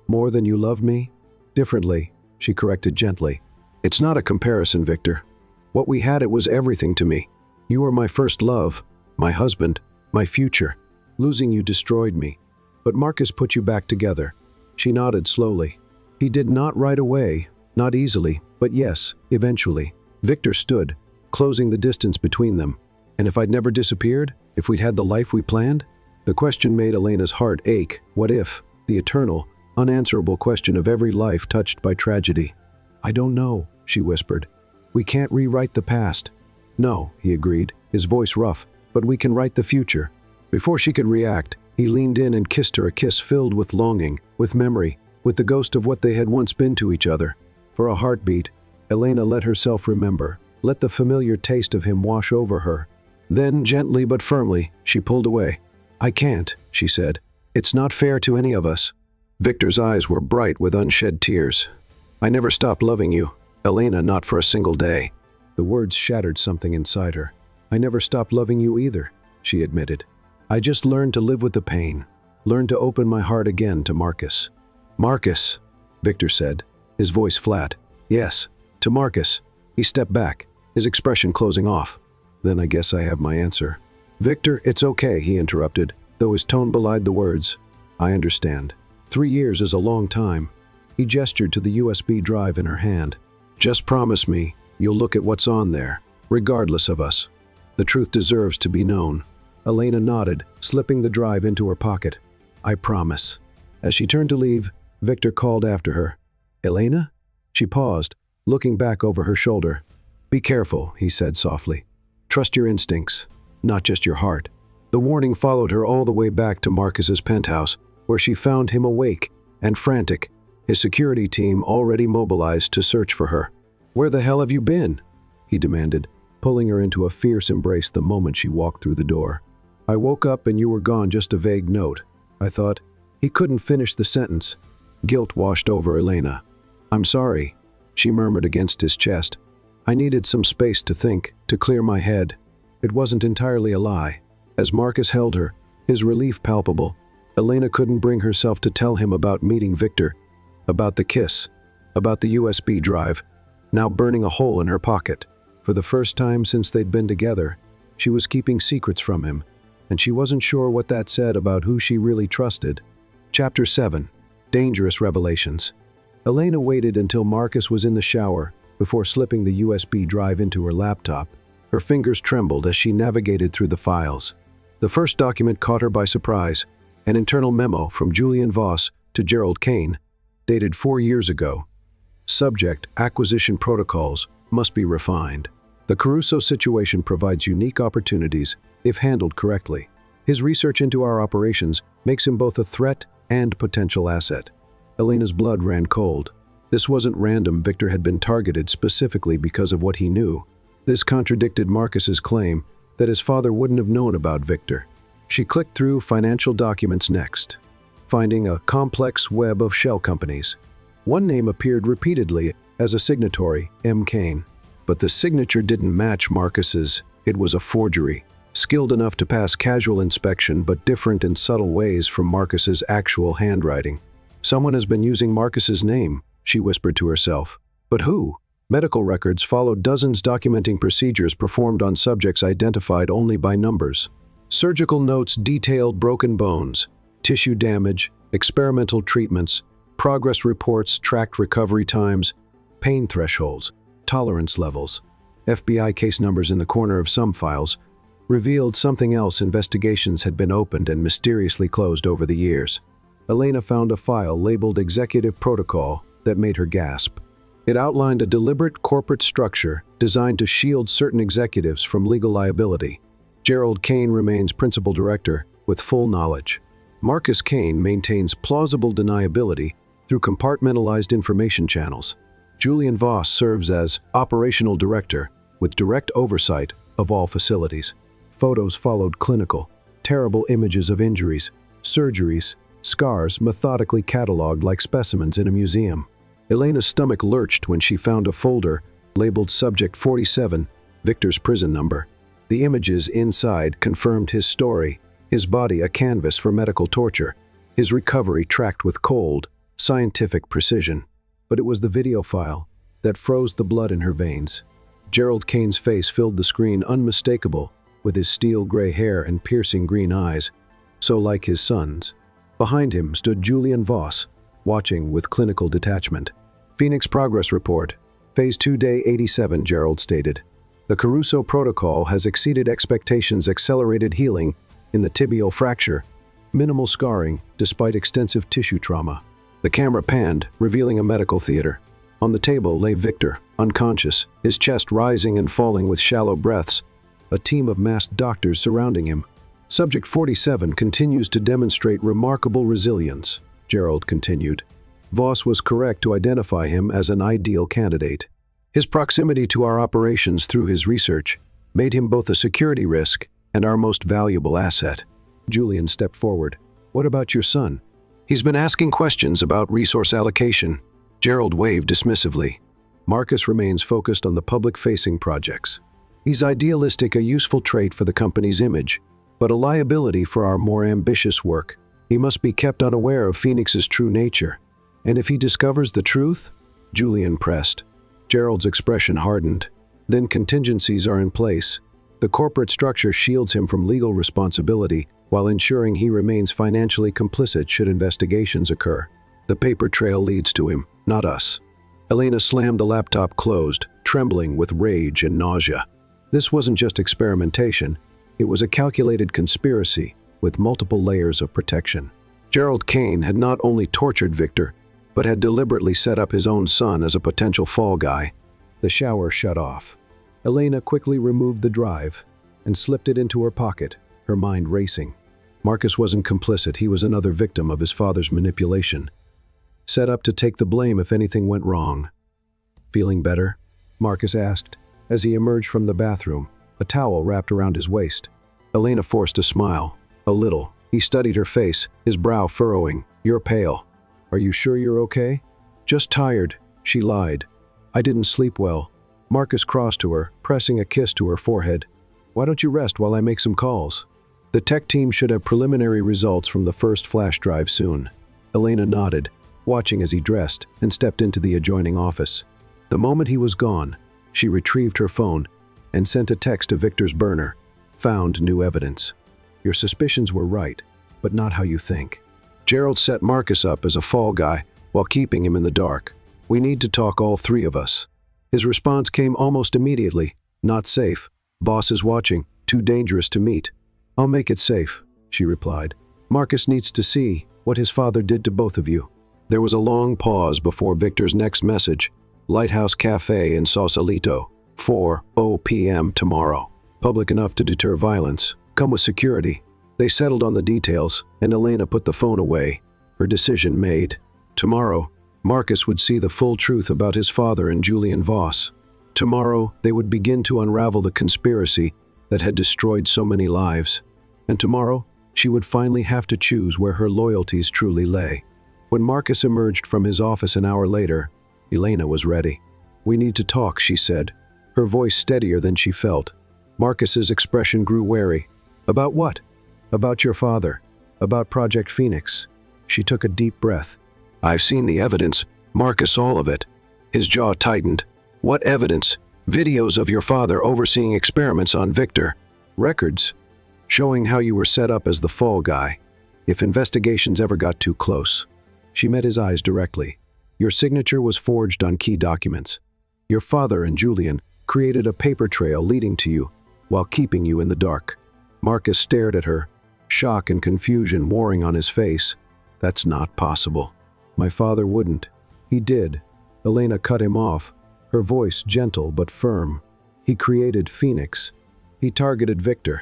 More than you love me? Differently, she corrected gently. It's not a comparison, Victor. What we had, it was everything to me. You were my first love, my husband, my future. Losing you destroyed me. But Marcus put you back together. She nodded slowly. He did not right away, not easily, but yes, eventually. Victor stood, closing the distance between them. And if I'd never disappeared, if we'd had the life we planned? The question made Elena's heart ache. What if? The eternal, unanswerable question of every life touched by tragedy. I don't know, she whispered. We can't rewrite the past. No, he agreed, his voice rough, but we can write the future. Before she could react, he leaned in and kissed her, a kiss filled with longing, with memory, with the ghost of what they had once been to each other. For a heartbeat, Elena let herself remember, let the familiar taste of him wash over her. Then, gently but firmly, she pulled away. I can't, she said. It's not fair to any of us. Victor's eyes were bright with unshed tears. I never stopped loving you, Elena, not for a single day. The words shattered something inside her. I never stopped loving you either, she admitted. I just learned to live with the pain, learned to open my heart again to Marcus. Marcus, Victor said, his voice flat. Yes, to Marcus. He stepped back, his expression closing off. Then I guess I have my answer. Victor, it's okay, he interrupted, though his tone belied the words. I understand. 3 years is a long time. He gestured to the USB drive in her hand. Just promise me you'll look at what's on there, regardless of us. The truth deserves to be known. Elena nodded, slipping the drive into her pocket. I promise. As she turned to leave, Victor called after her. Elena? She paused, looking back over her shoulder. Be careful, he said softly. Trust your instincts, not just your heart. The warning followed her all the way back to Marcus's penthouse, where she found him awake and frantic, his security team already mobilized to search for her. Where the hell have you been? He demanded, pulling her into a fierce embrace the moment she walked through the door. I woke up and you were gone, just a vague note. I thought. He couldn't finish the sentence. Guilt washed over Elena. I'm sorry, she murmured against his chest. I needed some space to think, to clear my head. It wasn't entirely a lie. As Marcus held her, his relief palpable, Elena couldn't bring herself to tell him about meeting Victor, about the kiss, about the USB drive, now burning a hole in her pocket. For the first time since they'd been together, she was keeping secrets from him, and she wasn't sure what that said about who she really trusted. Chapter 7. Dangerous Revelations. Elena waited until Marcus was in the shower before slipping the USB drive into her laptop. Her fingers trembled as she navigated through the files. The first document caught her by surprise, an internal memo from Julian Voss to Gerald Kane, dated 4 years ago. Subject: acquisition protocols must be refined. The Caruso situation provides unique opportunities if handled correctly. His research into our operations makes him both a threat and potential asset. Elena's blood ran cold. This wasn't random. Victor had been targeted specifically because of what he knew. This contradicted Marcus's claim that his father wouldn't have known about Victor. She clicked through financial documents next, finding a complex web of shell companies. One name appeared repeatedly as a signatory, M. Kane. But the signature didn't match Marcus's. It was a forgery, skilled enough to pass casual inspection but different in subtle ways from Marcus's actual handwriting. Someone has been using Marcus's name, she whispered to herself. But who? Medical records followed dozens documenting procedures performed on subjects identified only by numbers. Surgical notes detailed broken bones, tissue damage, experimental treatments, progress reports tracked recovery times, pain thresholds, tolerance levels. FBI case numbers in the corner of some files revealed something else. Investigations had been opened and mysteriously closed over the years. Elena found a file labeled Executive Protocol that made her gasp. It outlined a deliberate corporate structure designed to shield certain executives from legal liability. Gerald Kane remains principal director with full knowledge. Marcus Kane maintains plausible deniability through compartmentalized information channels. Julian Voss serves as operational director with direct oversight of all facilities. Photos followed clinical, terrible images of injuries, surgeries, scars methodically cataloged like specimens in a museum. Elena's stomach lurched when she found a folder labeled Subject 47, Victor's prison number. The images inside confirmed his story, his body a canvas for medical torture, his recovery tracked with cold, scientific precision. But it was the video file that froze the blood in her veins. Gerald Kane's face filled the screen, unmistakable, with his steel gray hair and piercing green eyes, so like his son's. Behind him stood Julian Voss, watching with clinical detachment. Phoenix Progress Report, Phase 2 Day 87, Gerald stated. The Caruso Protocol has exceeded expectations. Accelerated healing in the tibial fracture. Minimal scarring despite extensive tissue trauma. The camera panned, revealing a medical theater. On the table lay Victor, unconscious, his chest rising and falling with shallow breaths. A team of masked doctors surrounding him. Subject 47 continues to demonstrate remarkable resilience, Gerald continued. Voss was correct to identify him as an ideal candidate. His proximity to our operations through his research made him both a security risk and our most valuable asset. Julian stepped forward. What about your son? He's been asking questions about resource allocation. Gerald waved dismissively. Marcus remains focused on the public-facing projects. He's idealistic, a useful trait for the company's image, but a liability for our more ambitious work. He must be kept unaware of Phoenix's true nature. And if he discovers the truth? Julian pressed. Gerald's expression hardened. Then contingencies are in place. The corporate structure shields him from legal responsibility while ensuring he remains financially complicit should investigations occur. The paper trail leads to him, not us. Elena slammed the laptop closed, trembling with rage and nausea. This wasn't just experimentation. It was a calculated conspiracy with multiple layers of protection. Gerald Kane had not only tortured Victor, but had deliberately set up his own son as a potential fall guy. The shower shut off. Elena quickly removed the drive and slipped it into her pocket, her mind racing. Marcus wasn't complicit. He was another victim of his father's manipulation, set up to take the blame if anything went wrong. Feeling better? Marcus asked, as he emerged from the bathroom, a towel wrapped around his waist. Elena forced a smile. A little. He studied her face, his brow furrowing. You're pale. Are you sure you're okay? Just tired, she lied. I didn't sleep well. Marcus crossed to her, pressing a kiss to her forehead. Why don't you rest while I make some calls? The tech team should have preliminary results from the first flash drive soon. Elena nodded, watching as he dressed and stepped into the adjoining office. The moment he was gone, she retrieved her phone and sent a text to Victor's burner. Found new evidence. Your suspicions were right, but not how you think. Gerald set Marcus up as a fall guy while keeping him in the dark. We need to talk, all three of us. His response came almost immediately. Not safe. Boss is watching. Too dangerous to meet. I'll make it safe, she replied. Marcus needs to see what his father did to both of you. There was a long pause before Victor's next message. Lighthouse Cafe in Sausalito, 4:00 p.m. tomorrow. Public enough to deter violence. Come with security. They settled on the details, and Elena put the phone away. Her decision made. Tomorrow, Marcus would see the full truth about his father and Julian Voss. Tomorrow, they would begin to unravel the conspiracy that had destroyed so many lives. And tomorrow, she would finally have to choose where her loyalties truly lay. When Marcus emerged from his office an hour later, Elena was ready. "We need to talk," she said, her voice steadier than she felt. Marcus's expression grew wary. "About what?" "About your father. About Project Phoenix." She took a deep breath. "I've seen the evidence, Marcus, all of it." His jaw tightened. "What evidence?" "Videos of your father overseeing experiments on Victor. Records showing how you were set up as the fall guy, if investigations ever got too close." She met his eyes directly. "Your signature was forged on key documents. Your father and Julian created a paper trail leading to you while keeping you in the dark." Marcus stared at her, shock and confusion warring on his face. "That's not possible. My father wouldn't." "He did." Elena cut him off, her voice gentle but firm. "He created Phoenix. He targeted Victor.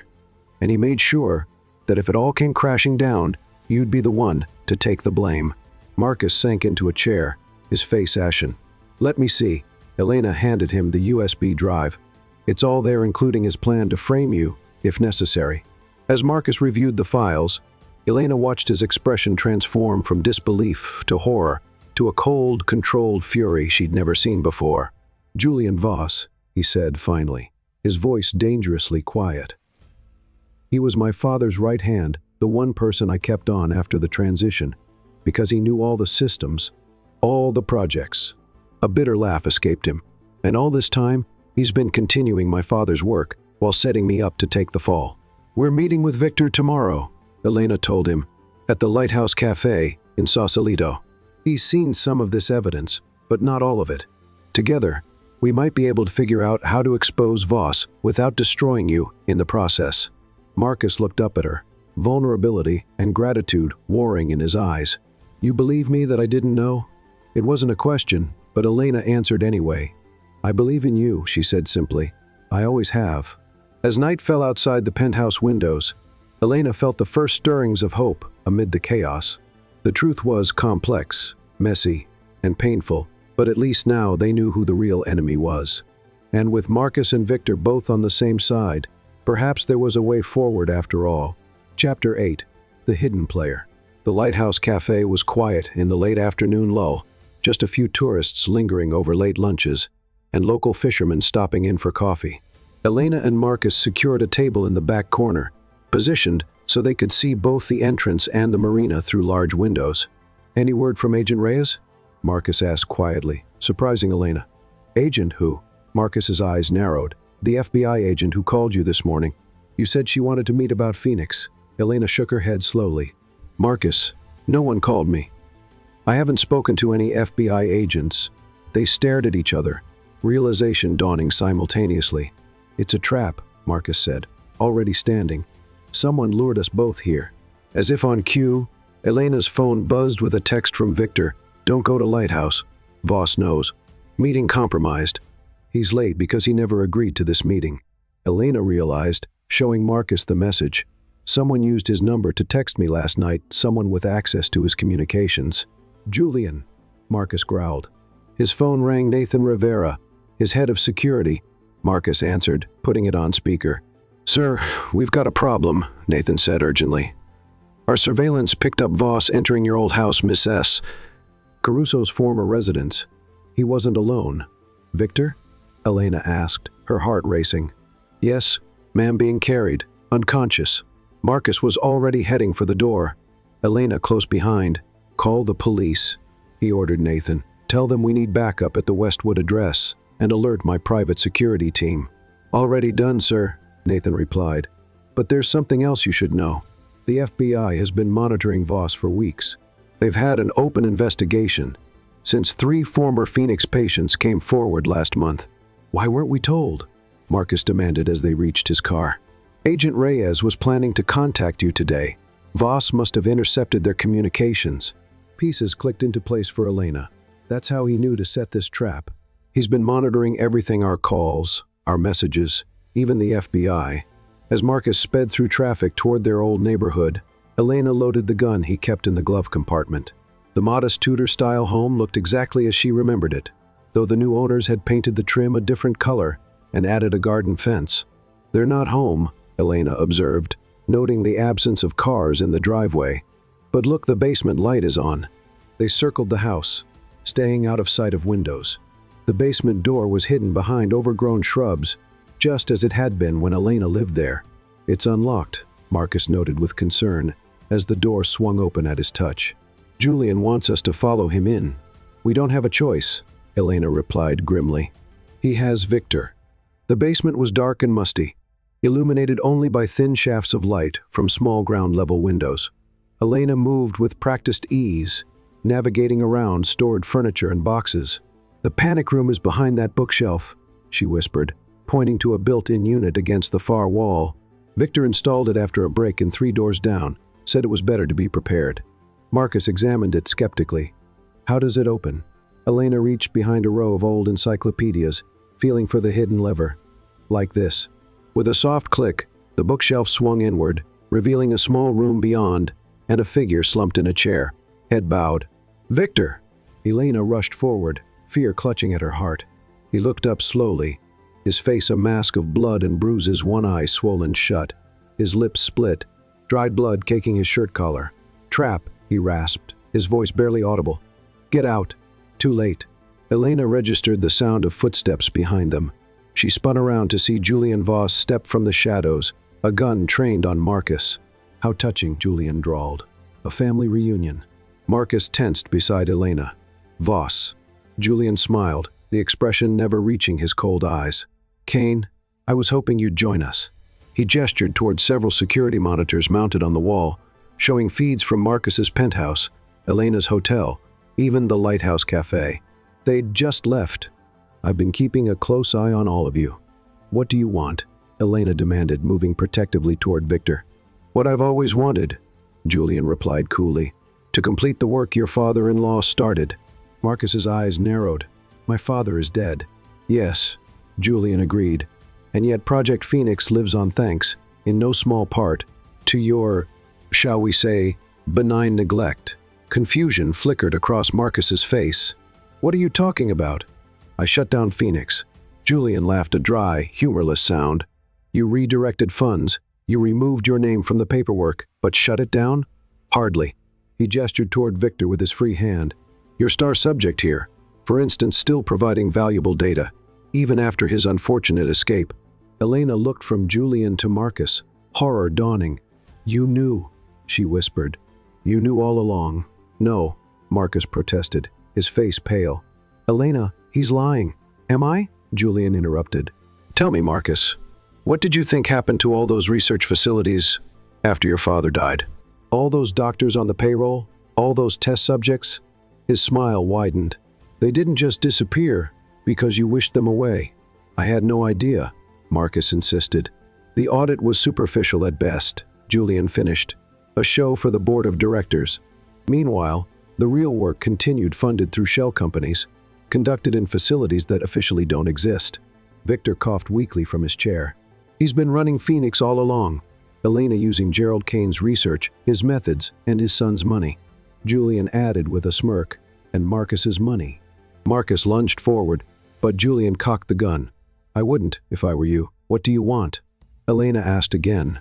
And he made sure that if it all came crashing down, you'd be the one to take the blame." Marcus sank into a chair, his face ashen. "Let me see." Elena handed him the USB drive. "It's all there, including his plan to frame you, if necessary." As Marcus reviewed the files, Elena watched his expression transform from disbelief to horror to a cold, controlled fury she'd never seen before. "Julian Voss," he said finally, his voice dangerously quiet. "He was my father's right hand, the one person I kept on after the transition, because he knew all the systems, all the projects." A bitter laugh escaped him. "And all this time, he's been continuing my father's work while setting me up to take the fall." "We're meeting with Victor tomorrow," Elena told him, "at the Lighthouse Cafe in Sausalito. He's seen some of this evidence, but not all of it. Together, we might be able to figure out how to expose Voss without destroying you in the process." Marcus looked up at her, vulnerability and gratitude warring in his eyes. "You believe me that I didn't know?" It wasn't a question, but Elena answered anyway. "I believe in you," she said simply. "I always have." As night fell outside the penthouse windows, Elena felt the first stirrings of hope amid the chaos. The truth was complex, messy, and painful, but at least now they knew who the real enemy was. And with Marcus and Victor both on the same side, perhaps there was a way forward after all. Chapter 8. The Hidden Player. The Lighthouse Cafe was quiet in the late afternoon lull, just a few tourists lingering over late lunches, and local fishermen stopping in for coffee. Elena and Marcus secured a table in the back corner, positioned so they could see both the entrance and the marina through large windows. "Any word from Agent Reyes?" Marcus asked quietly, surprising Elena. "Agent who?" Marcus's eyes narrowed. "The FBI agent who called you this morning. You said she wanted to meet about Phoenix." Elena shook her head slowly. "Marcus, no one called me. I haven't spoken to any FBI agents." They stared at each other, realization dawning simultaneously. "It's a trap," Marcus said, already standing. "Someone lured us both here." As if on cue, Elena's phone buzzed with a text from Victor. "Don't go to Lighthouse. Voss knows. Meeting compromised. He's late because he never agreed to this meeting." Elena realized, showing Marcus the message. "Someone used his number to text me last night, someone with access to his communications." "Julian," Marcus growled. His phone rang. Nathan Rivera, his head of security. Marcus answered, putting it on speaker. "Sir, we've got a problem," Nathan said urgently. "Our surveillance picked up Voss entering your old house, Miss S. Caruso's former residence. He wasn't alone." "Victor?" Elena asked, her heart racing. "Yes, ma'am, being carried, unconscious." Marcus was already heading for the door. Elena close behind. "Call the police," he ordered Nathan. "Tell them we need backup at the Westwood address, and alert my private security team." "Already done, sir," Nathan replied. "But there's something else you should know. The FBI has been monitoring Voss for weeks. They've had an open investigation since 3 former Phoenix patients came forward last month." "Why weren't we told?" Marcus demanded as they reached his car. "Agent Reyes was planning to contact you today. Voss must have intercepted their communications." Pieces clicked into place for Elena. That's how he knew to set this trap. "He's been monitoring everything, our calls, our messages, even the FBI." As Marcus sped through traffic toward their old neighborhood, Elena loaded the gun he kept in the glove compartment. The modest Tudor-style home looked exactly as she remembered it, though the new owners had painted the trim a different color and added a garden fence. "They're not home," Elena observed, noting the absence of cars in the driveway. "But look, the basement light is on." They circled the house, staying out of sight of windows. The basement door was hidden behind overgrown shrubs, just as it had been when Elena lived there. "It's unlocked," Marcus noted with concern as the door swung open at his touch. "Julian wants us to follow him in." "We don't have a choice," Elena replied grimly. "He has Victor." The basement was dark and musty, illuminated only by thin shafts of light from small ground-level windows. Elena moved with practiced ease, navigating around stored furniture and boxes. "The panic room is behind that bookshelf," she whispered, pointing to a built-in unit against the far wall. Victor installed it after a break-in 3 doors down, said it was better to be prepared. Marcus examined it skeptically. "How does it open?" Elena reached behind a row of old encyclopedias, feeling for the hidden lever. "Like this." With a soft click, the bookshelf swung inward, revealing a small room beyond and a figure slumped in a chair, head bowed. "Victor!" Elena rushed forward, fear clutching at her heart. He looked up slowly, his face a mask of blood and bruises, one eye swollen shut, his lips split, dried blood caking his shirt collar. "Trap," he rasped, his voice barely audible. "Get out." Too late. Elena registered the sound of footsteps behind them. She spun around to see Julian Voss step from the shadows, a gun trained on Marcus. "How touching," Julian drawled. "A family reunion." Marcus tensed beside Elena. "Voss." Julian smiled, the expression never reaching his cold eyes. "Kane, I was hoping you'd join us." He gestured toward several security monitors mounted on the wall, showing feeds from Marcus's penthouse, Elena's hotel, even the Lighthouse Cafe. "They'd just left. I've been keeping a close eye on all of you." "What do you want?" Elena demanded, moving protectively toward Victor. "What I've always wanted," Julian replied coolly. "To complete the work your father-in-law started." Marcus's eyes narrowed. "My father is dead." "Yes," Julian agreed. "And yet Project Phoenix lives on thanks, in no small part, to your, shall we say, benign neglect." Confusion flickered across Marcus's face. "What are you talking about?" "I shut down Phoenix." Julian laughed, a dry, humorless sound. "You redirected funds. You removed your name from the paperwork, but shut it down?" "Hardly." He gestured toward Victor with his free hand. "Your star subject here, for instance, still providing valuable data, even after his unfortunate escape." Elena looked from Julian to Marcus, horror dawning. "You knew," she whispered. "You knew all along." "No," Marcus protested, his face pale. "Elena, he's lying." "Am I?" Julian interrupted. "Tell me, Marcus, what did you think happened to all those research facilities after your father died? All those doctors on the payroll? All those test subjects?" His smile widened. "They didn't just disappear because you wished them away." "I had no idea," Marcus insisted. "The audit was superficial at best," Julian finished. "A show for the board of directors. Meanwhile, the real work continued, funded through shell companies, conducted in facilities that officially don't exist." Victor coughed weakly from his chair. "He's been running Phoenix all along, Elena using Gerald Kane's research, his methods, and his son's money." Julian added with a smirk, "And Marcus's money." Marcus lunged forward, but Julian cocked the gun. "I wouldn't, if I were you. What do you want?" Elena asked again,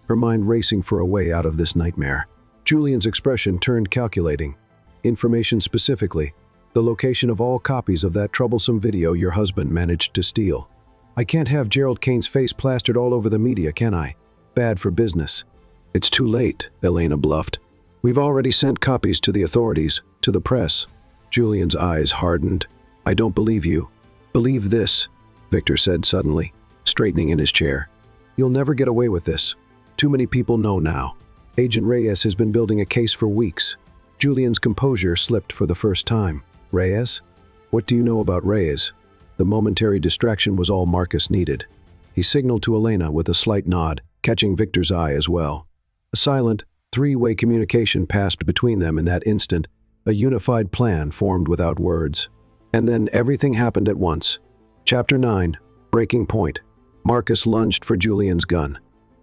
her mind racing for a way out of this nightmare. Julian's expression turned calculating. "Information specifically. The location of all copies of that troublesome video your husband managed to steal." "I can't have Gerald Kane's face plastered all over the media, can I? Bad for business." "It's too late," Elena bluffed. "We've already sent copies to the authorities, to the press." Julian's eyes hardened. "I don't believe you." "Believe this," Victor said suddenly, straightening in his chair. "You'll never get away with this. Too many people know now. Agent Reyes has been building a case for weeks." Julian's composure slipped for the first time. "Reyes? What do you know about Reyes?" The momentary distraction was all Marcus needed. He signaled to Elena with a slight nod, catching Victor's eye as well. A silent, three-way communication passed between them in that instant, a unified plan formed without words. And then everything happened at once. Chapter 9, Breaking Point. Marcus lunged for Julian's gun.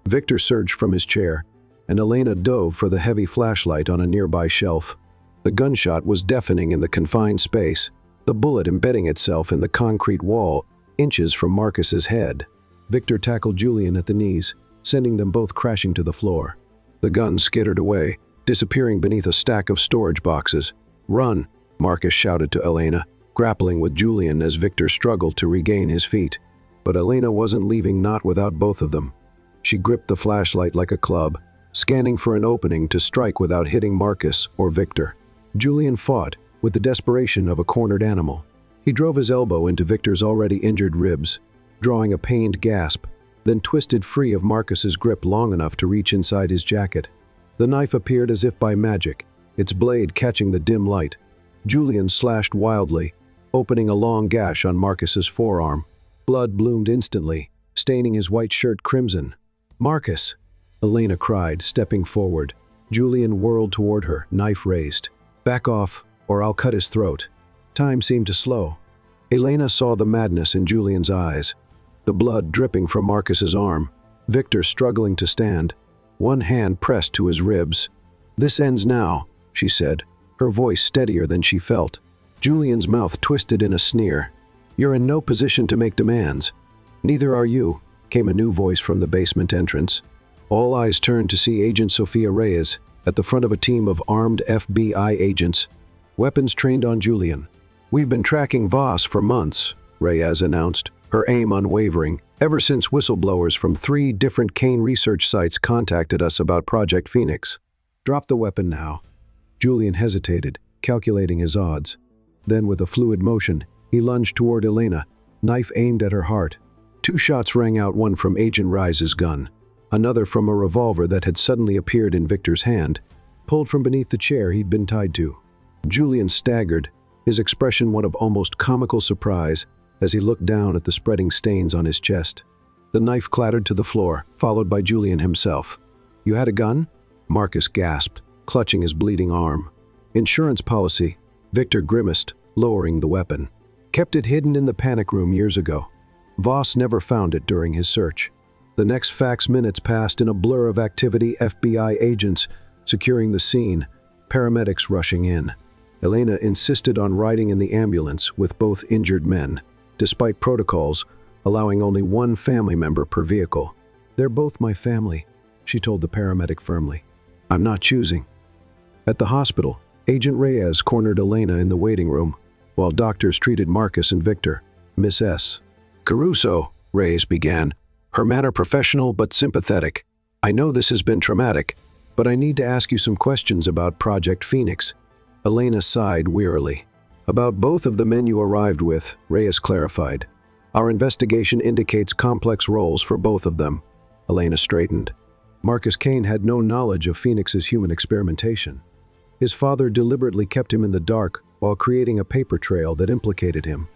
Victor surged from his chair, and Elena dove for the heavy flashlight on a nearby shelf. The gunshot was deafening in the confined space, the bullet embedding itself in the concrete wall, inches from Marcus's head. Victor tackled Julian at the knees, sending them both crashing to the floor. The gun skittered away, disappearing beneath a stack of storage boxes. "Run!" Marcus shouted to Elena, grappling with Julian as Victor struggled to regain his feet. But Elena wasn't leaving, not without both of them. She gripped the flashlight like a club, scanning for an opening to strike without hitting Marcus or Victor. Julian fought with the desperation of a cornered animal. He drove his elbow into Victor's already injured ribs, drawing a pained gasp, then twisted free of Marcus's grip long enough to reach inside his jacket. The knife appeared as if by magic, its blade catching the dim light. Julian slashed wildly, opening a long gash on Marcus's forearm. Blood bloomed instantly, staining his white shirt crimson. "Marcus!" Elena cried, stepping forward. Julian whirled toward her, knife raised. "Back off, or I'll cut his throat." Time seemed to slow. Elena saw the madness in Julian's eyes, the blood dripping from Marcus's arm, Victor struggling to stand, one hand pressed to his ribs. "This ends now," she said, her voice steadier than she felt. Julian's mouth twisted in a sneer. "You're in no position to make demands." "Neither are you," came a new voice from the basement entrance. All eyes turned to see Agent Sofia Reyes at the front of a team of armed FBI agents, weapons trained on Julian. "We've been tracking Voss for months," Reyes announced, her aim unwavering, "ever since whistleblowers from 3 different Kane research sites contacted us about Project Phoenix." "Drop the weapon now." Julian hesitated, calculating his odds. Then, with a fluid motion, he lunged toward Elena, knife aimed at her heart. 2 shots rang out, one from Agent Rise's gun, another from a revolver that had suddenly appeared in Victor's hand, pulled from beneath the chair he'd been tied to. Julian staggered, his expression one of almost comical surprise as he looked down at the spreading stains on his chest. The knife clattered to the floor, followed by Julian himself. "You had a gun?" Marcus gasped, clutching his bleeding arm. "Insurance policy," Victor grimaced, lowering the weapon. "Kept it hidden in the panic room years ago. Voss never found it during his search." The next fax minutes passed in a blur of activity, FBI agents securing the scene, paramedics rushing in. Elena insisted on riding in the ambulance with both injured men, despite protocols allowing only one family member per vehicle. "They're both my family," she told the paramedic firmly. "I'm not choosing." At the hospital, Agent Reyes cornered Elena in the waiting room, while doctors treated Marcus and Victor. "Miss S. Caruso," Reyes began, her manner professional but sympathetic. "I know this has been traumatic, but I need to ask you some questions about Project Phoenix." Elena sighed wearily. "About both of the men you arrived with," Reyes clarified. "Our investigation indicates complex roles for both of them." Elena straightened. Marcus Kane had no knowledge of Phoenix's human experimentation. His father deliberately kept him in the dark while creating a paper trail that implicated him.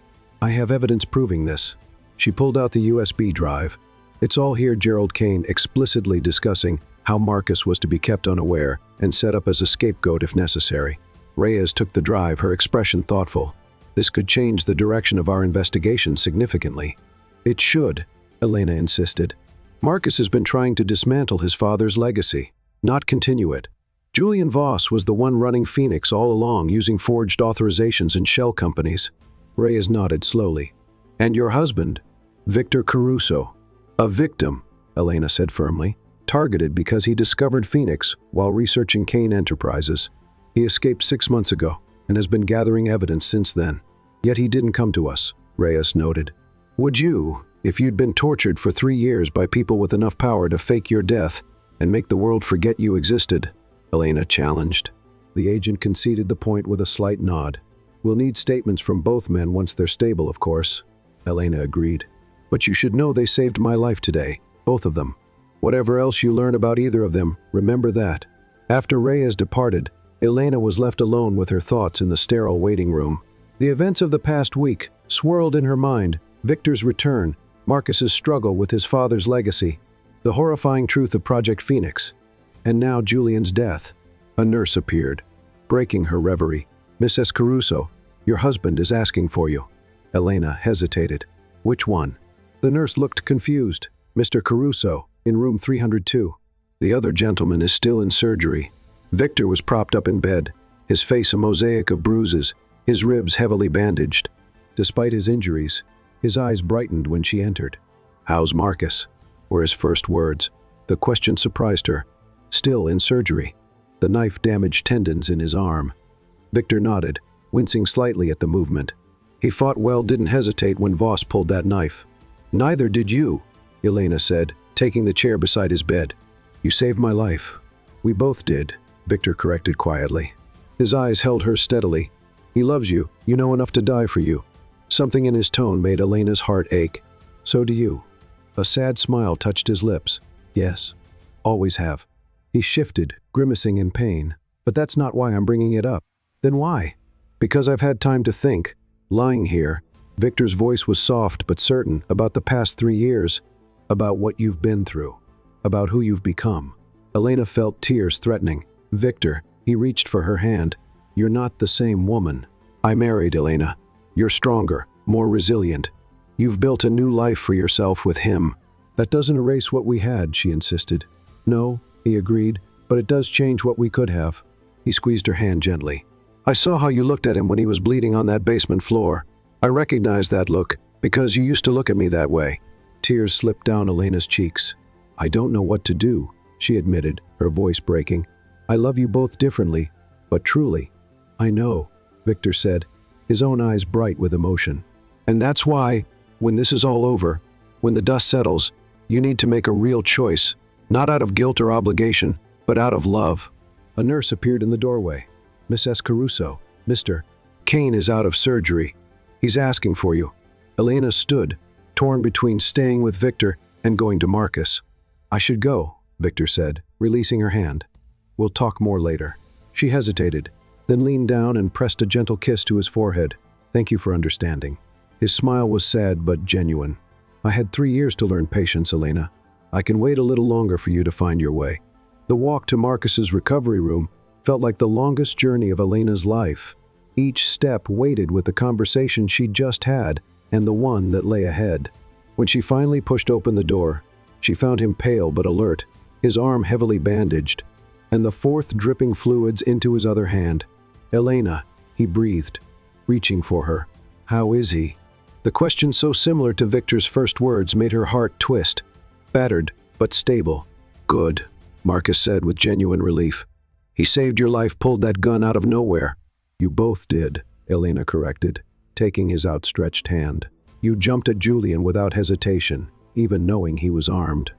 "I have evidence proving this." She pulled out the USB drive. "It's all here," Gerald Kane explicitly discussing how Marcus was to be kept unaware and set up as a scapegoat if necessary. Reyes took the drive, her expression thoughtful. "This could change the direction of our investigation significantly." "It should," Elena insisted. "Marcus has been trying to dismantle his father's legacy, not continue it. Julian Voss was the one running Phoenix all along, using forged authorizations and shell companies." Reyes nodded slowly. "And your husband, Victor Caruso, a victim," Elena said firmly, "targeted because he discovered Phoenix while researching Kane Enterprises. He escaped 6 months ago and has been gathering evidence since then. Yet he didn't come to us," Reyes noted. "Would you, if you'd been tortured for 3 years by people with enough power to fake your death and make the world forget you existed?" Elena challenged. The agent conceded the point with a slight nod. "We'll need statements from both men once they're stable, of course," Elena agreed. "But you should know they saved my life today, both of them. Whatever else you learn about either of them, remember that." After Reyes departed, Elena was left alone with her thoughts in the sterile waiting room. The events of the past week swirled in her mind: Victor's return, Marcus's struggle with his father's legacy, the horrifying truth of Project Phoenix, and now Julian's death. A nurse appeared, breaking her reverie. "Mrs. Caruso, your husband is asking for you." Elena hesitated. "Which one?" The nurse looked confused. "Mr. Caruso, in room 302. The other gentleman is still in surgery." Victor was propped up in bed, his face a mosaic of bruises, his ribs heavily bandaged. Despite his injuries, his eyes brightened when she entered. "How's Marcus?" were his first words. The question surprised her. "Still in surgery. The knife damaged tendons in his arm." Victor nodded, wincing slightly at the movement. He fought well, didn't hesitate when Voss pulled that knife. Neither did you, Elena said, taking the chair beside his bed. You saved my life. We both did, Victor corrected quietly. His eyes held her steadily. He loves you. You know enough to die for you. Something in his tone made Elena's heart ache. So do you. A sad smile touched his lips. Yes. Always have. He shifted, grimacing in pain. But that's not why I'm bringing it up. Then why? Because I've had time to think. Lying here, Victor's voice was soft but certain about the past 3 years, about what you've been through, about who you've become. Elena felt tears threatening. Victor, he reached for her hand. You're not the same woman. I married Elena. You're stronger, more resilient. You've built a new life for yourself with him. That doesn't erase what we had, she insisted. No, he agreed, but it does change what we could have. He squeezed her hand gently. I saw how you looked at him when he was bleeding on that basement floor. I recognized that look, because you used to look at me that way. Tears slipped down Elena's cheeks. I don't know what to do, she admitted, her voice breaking. I love you both differently, but truly. I know, Victor said, his own eyes bright with emotion. And that's why, when this is all over, when the dust settles, you need to make a real choice, not out of guilt or obligation, but out of love. A nurse appeared in the doorway. Mrs. Caruso, Mr. Kane is out of surgery. He's asking for you. Elena stood, torn between staying with Victor and going to Marcus. I should go, Victor said, releasing her hand. We'll talk more later. She hesitated, then leaned down and pressed a gentle kiss to his forehead. Thank you for understanding. His smile was sad but genuine. I had 3 years to learn patience, Elena. I can wait a little longer for you to find your way. The walk to Marcus's recovery room felt like the longest journey of Elena's life. Each step weighted with the conversation she'd just had and the one that lay ahead. When she finally pushed open the door, she found him pale but alert, his arm heavily bandaged, and the fourth dripping fluids into his other hand. Elena, he breathed, reaching for her. How is he? The question, so similar to Victor's first words, made her heart twist. Battered, but stable. Good, Marcus said with genuine relief. He saved your life, pulled that gun out of nowhere. You both did, Elena corrected, taking his outstretched hand. You jumped at Julian without hesitation, even knowing he was armed.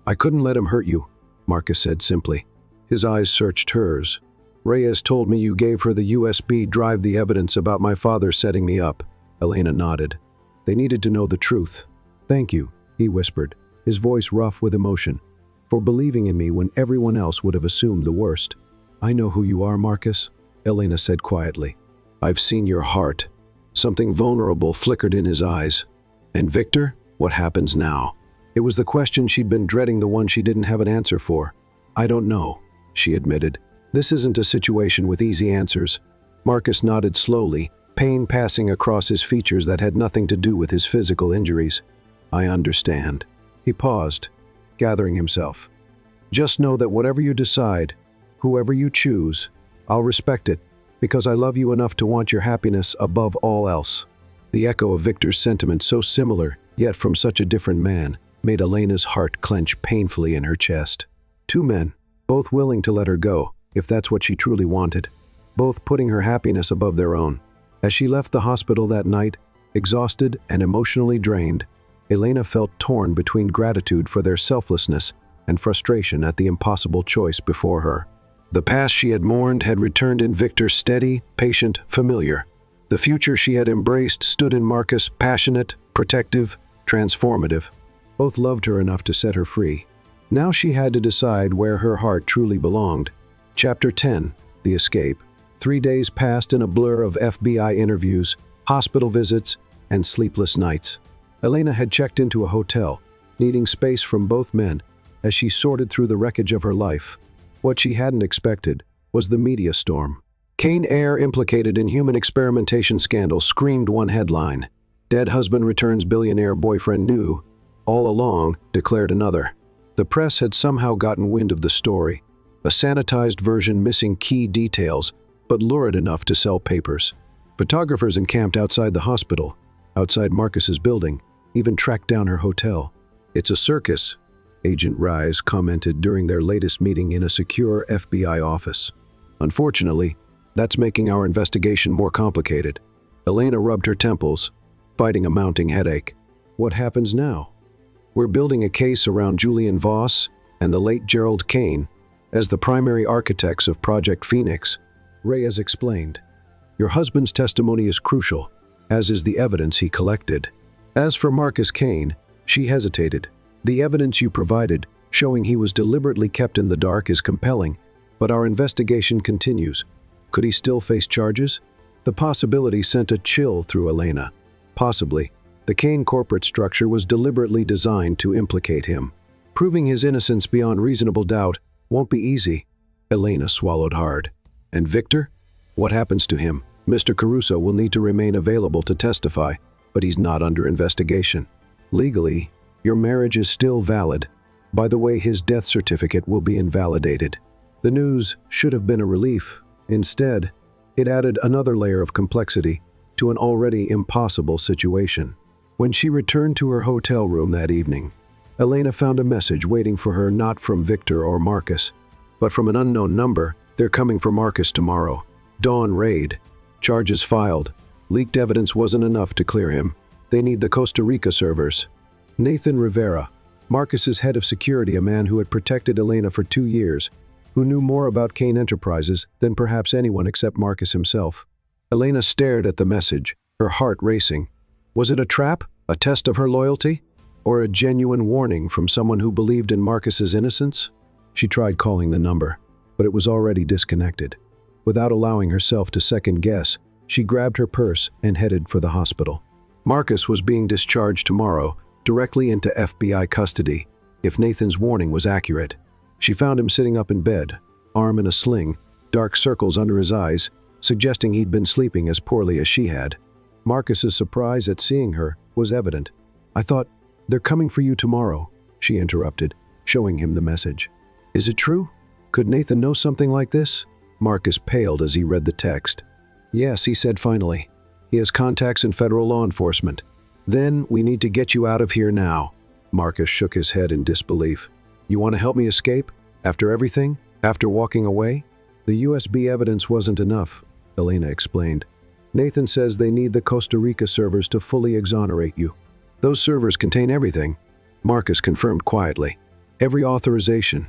I couldn't let him hurt you, Marcus said simply. His eyes searched hers. Reyes told me you gave her the USB drive, the evidence about my father setting me up. Elena nodded. They needed to know the truth. Thank you, he whispered, his voice rough with emotion, for believing in me when everyone else would have assumed the worst. I know who you are, Marcus, Elena said quietly. I've seen your heart. Something vulnerable flickered in his eyes. And Victor, what happens now? It was the question she'd been dreading, the one she didn't have an answer for. I don't know, she admitted. This isn't a situation with easy answers. Marcus nodded slowly, pain passing across his features that had nothing to do with his physical injuries. I understand. He paused, gathering himself. Just know that whatever you decide, whoever you choose, I'll respect it, because I love you enough to want your happiness above all else. The echo of Victor's sentiment, so similar, yet from such a different man, made Elena's heart clench painfully in her chest. 2 men, both willing to let her go, if that's what she truly wanted, both putting her happiness above their own. As she left the hospital that night, exhausted and emotionally drained, Elena felt torn between gratitude for their selflessness and frustration at the impossible choice before her. The past she had mourned had returned in Victor, steady, patient, familiar. The future she had embraced stood in Marcus, passionate, protective, transformative. Both loved her enough to set her free. Now she had to decide where her heart truly belonged. Chapter 10, The Escape. 3 days passed in a blur of FBI interviews, hospital visits, and sleepless nights. Elena had checked into a hotel, needing space from both men as she sorted through the wreckage of her life. What she hadn't expected was the media storm. Kane heir implicated in human experimentation scandal, screamed one headline. Dead husband returns, billionaire boyfriend new. All along, declared another. The press had somehow gotten wind of the story, a sanitized version missing key details, but lurid enough to sell papers. Photographers encamped outside the hospital, outside Marcus's building, even tracked down her hotel. It's a circus, Agent Rise commented during their latest meeting in a secure FBI office. Unfortunately, That's making our investigation more complicated. Elena rubbed her temples, fighting a mounting headache. What happens now? We're building a case around Julian Voss and the late Gerald Kane as the primary architects of Project Phoenix, Reyes explained. Your husband's testimony is crucial, as is the evidence he collected. As for Marcus Kane, she hesitated. The evidence you provided, showing he was deliberately kept in the dark, is compelling, but our investigation continues. Could he still face charges? The possibility sent a chill through Elena. Possibly. The Kane corporate structure was deliberately designed to implicate him. Proving his innocence beyond reasonable doubt won't be easy. Elena swallowed hard. And Victor? What happens to him? Mr. Caruso will need to remain available to testify, but he's not under investigation. Legally, your marriage is still valid. By the way, his death certificate will be invalidated. The news should have been a relief. Instead, it added another layer of complexity to an already impossible situation. When she returned to her hotel room that evening, Elena found a message waiting for her, not from Victor or Marcus, but from an unknown number. They're coming for Marcus tomorrow. Dawn raid. Charges filed. Leaked evidence wasn't enough to clear him. They need the Costa Rica servers. Nathan Rivera, Marcus's head of security, a man who had protected Elena for 2 years, who knew more about Kane Enterprises than perhaps anyone except Marcus himself. Elena stared at the message, her heart racing. Was it a trap, a test of her loyalty, or a genuine warning from someone who believed in Marcus's innocence? She tried calling the number, but it was already disconnected. Without allowing herself to second guess, she grabbed her purse and headed for the hospital. Marcus was being discharged tomorrow, directly into FBI custody, if Nathan's warning was accurate. She found him sitting up in bed, arm in a sling, dark circles under his eyes, suggesting he'd been sleeping as poorly as she had. Marcus's surprise at seeing her was evident. I thought, they're coming for you tomorrow, she interrupted, showing him the message. Is it true? Could Nathan know something like this? Marcus paled as he read the text. Yes, he said finally. He has contacts in federal law enforcement. Then we need to get you out of here now. Marcus shook his head in disbelief. You want to help me escape? After everything? After walking away? The USB evidence wasn't enough, Elena explained. Nathan says they need the Costa Rica servers to fully exonerate you. Those servers contain everything, Marcus confirmed quietly. Every authorization,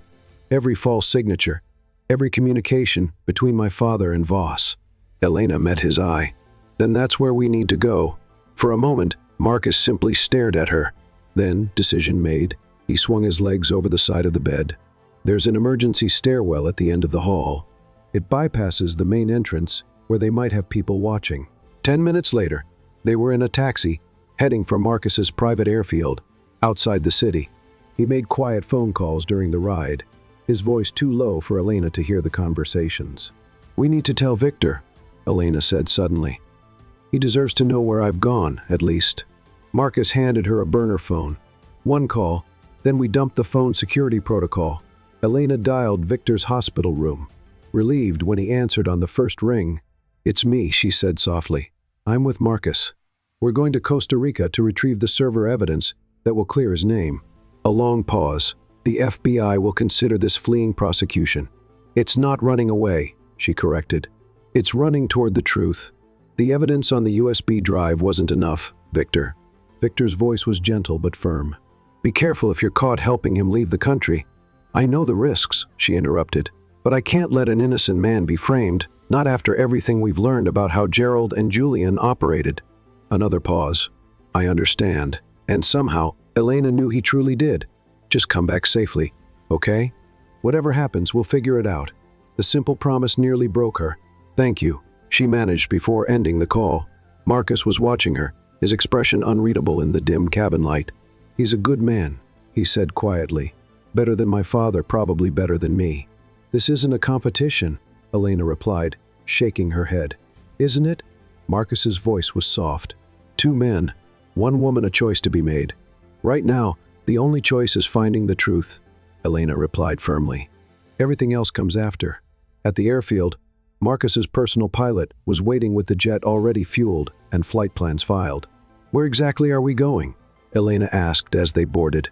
every false signature, every communication between my father and Voss. Elena met his eye. Then that's where we need to go. For a moment, Marcus simply stared at her. Then, decision made, he swung his legs over the side of the bed. There's an emergency stairwell at the end of the hall. It bypasses the main entrance, where they might have people watching. 10 minutes later, they were in a taxi, heading for Marcus's private airfield, outside the city. He made quiet phone calls during the ride, his voice too low for Elena to hear the conversations. We need to tell Victor, Elena said suddenly. He deserves to know where I've gone, at least. Marcus handed her a burner phone. One call, then we dumped the phone security protocol. Elena dialed Victor's hospital room. Relieved when he answered on the first ring. It's me, she said softly. I'm with Marcus. We're going to Costa Rica to retrieve the server evidence that will clear his name. A long pause. The FBI will consider this fleeing prosecution. It's not running away, she corrected. It's running toward the truth. The evidence on the USB drive wasn't enough, Victor. Victor's voice was gentle but firm. Be careful if you're caught helping him leave the country. I know the risks, she interrupted, but I can't let an innocent man be framed, not after everything we've learned about how Gerald and Julian operated. Another pause. I understand. And somehow, Elena knew he truly did. Just come back safely, okay? Whatever happens, we'll figure it out. The simple promise nearly broke her. Thank you, she managed before ending the call. Marcus was watching her, his expression unreadable in the dim cabin light. He's a good man, he said quietly. Better than my father, probably better than me. This isn't a competition, Elena replied, shaking her head. Isn't it? Marcus's voice was soft. 2 men, 1 woman, a choice to be made. Right now, the only choice is finding the truth, Elena replied firmly. Everything else comes after. At the airfield, Marcus's personal pilot was waiting with the jet already fueled and flight plans filed. Where exactly are we going? Elena asked as they boarded.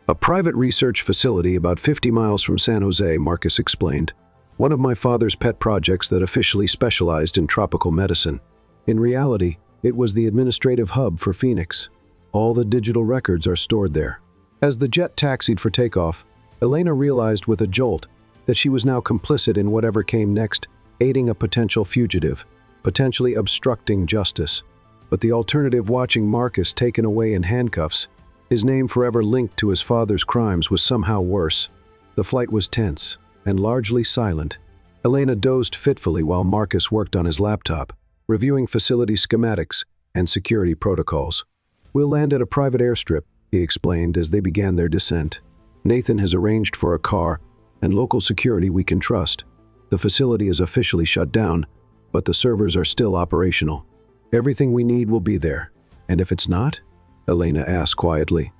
A private research facility about 50 miles from San Jose, Marcus explained. one of my father's pet projects that officially specialized in tropical medicine. In reality, it was the administrative hub for Phoenix. All the digital records are stored there. As the jet taxied for takeoff, Elena realized with a jolt that she was now complicit in whatever came next, aiding a potential fugitive, potentially obstructing justice. But the alternative, watching Marcus taken away in handcuffs, his name forever linked to his father's crimes, was somehow worse. The flight was tense and largely silent. Elena dozed fitfully while Marcus worked on his laptop, reviewing facility schematics and security protocols. "We'll land at a private airstrip," he explained as they began their descent. "Nathan has arranged for a car and local security we can trust. The facility is officially shut down, but the servers are still operational. Everything we need will be there." "And if it's not?" Elena asked quietly.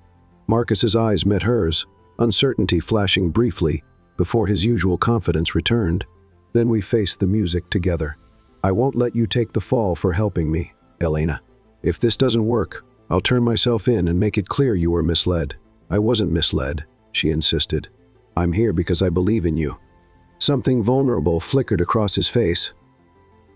Marcus's eyes met hers, uncertainty flashing briefly before his usual confidence returned. "Then we face the music together. I won't let you take the fall for helping me, Elena. If this doesn't work, I'll turn myself in and make it clear you were misled." "I wasn't misled," she insisted. "I'm here because I believe in you." Something vulnerable flickered across his face.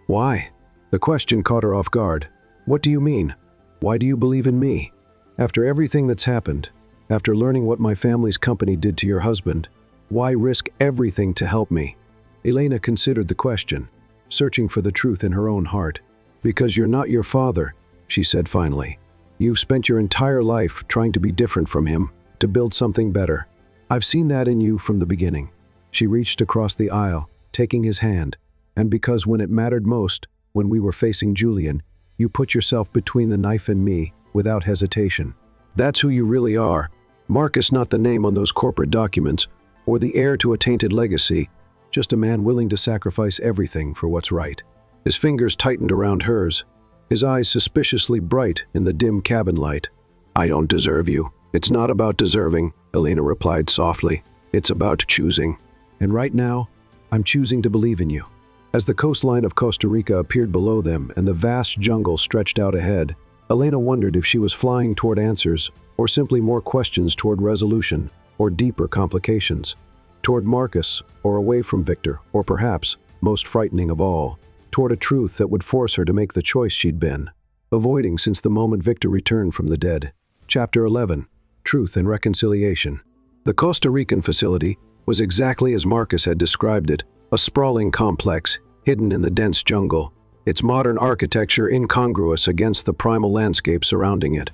"Why?" The question caught her off guard. "What do you mean? Why do you believe in me? After everything that's happened, after learning what my family's company did to your husband, why risk everything to help me?" Elena considered the question, searching for the truth in her own heart. "Because you're not your father," she said finally. "You've spent your entire life trying to be different from him, to build something better. I've seen that in you from the beginning." She reached across the aisle, taking his hand, "And because when it mattered most, when we were facing Julian, you put yourself between the knife and me, without hesitation. That's who you really are. Marcus, not the name on those corporate documents, or the heir to a tainted legacy, just a man willing to sacrifice everything for what's right." His fingers tightened around hers, his eyes suspiciously bright in the dim cabin light. "I don't deserve you. It's not about deserving," Elena replied softly. "It's about choosing. And right now, I'm choosing to believe in you." As the coastline of Costa Rica appeared below them and the vast jungle stretched out ahead, Elena wondered if she was flying toward answers, or simply more questions toward resolution, or deeper complications. Toward Marcus, or away from Victor, or perhaps, most frightening of all, toward a truth that would force her to make the choice she'd been avoiding since the moment Victor returned from the dead. Chapter 11. Truth and Reconciliation. The Costa Rican facility was exactly as Marcus had described it, a sprawling complex hidden in the dense jungle, its modern architecture incongruous against the primal landscape surrounding it.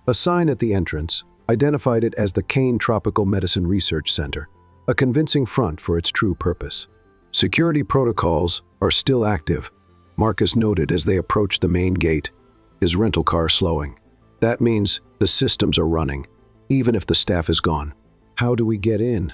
A sign at the entrance identified it as the Kane Tropical Medicine Research Center, a convincing front for its true purpose. "Security protocols are still active," Marcus noted as they approached the main gate, his rental car slowing. "That means the systems are running, even if the staff is gone." "How do we get in?"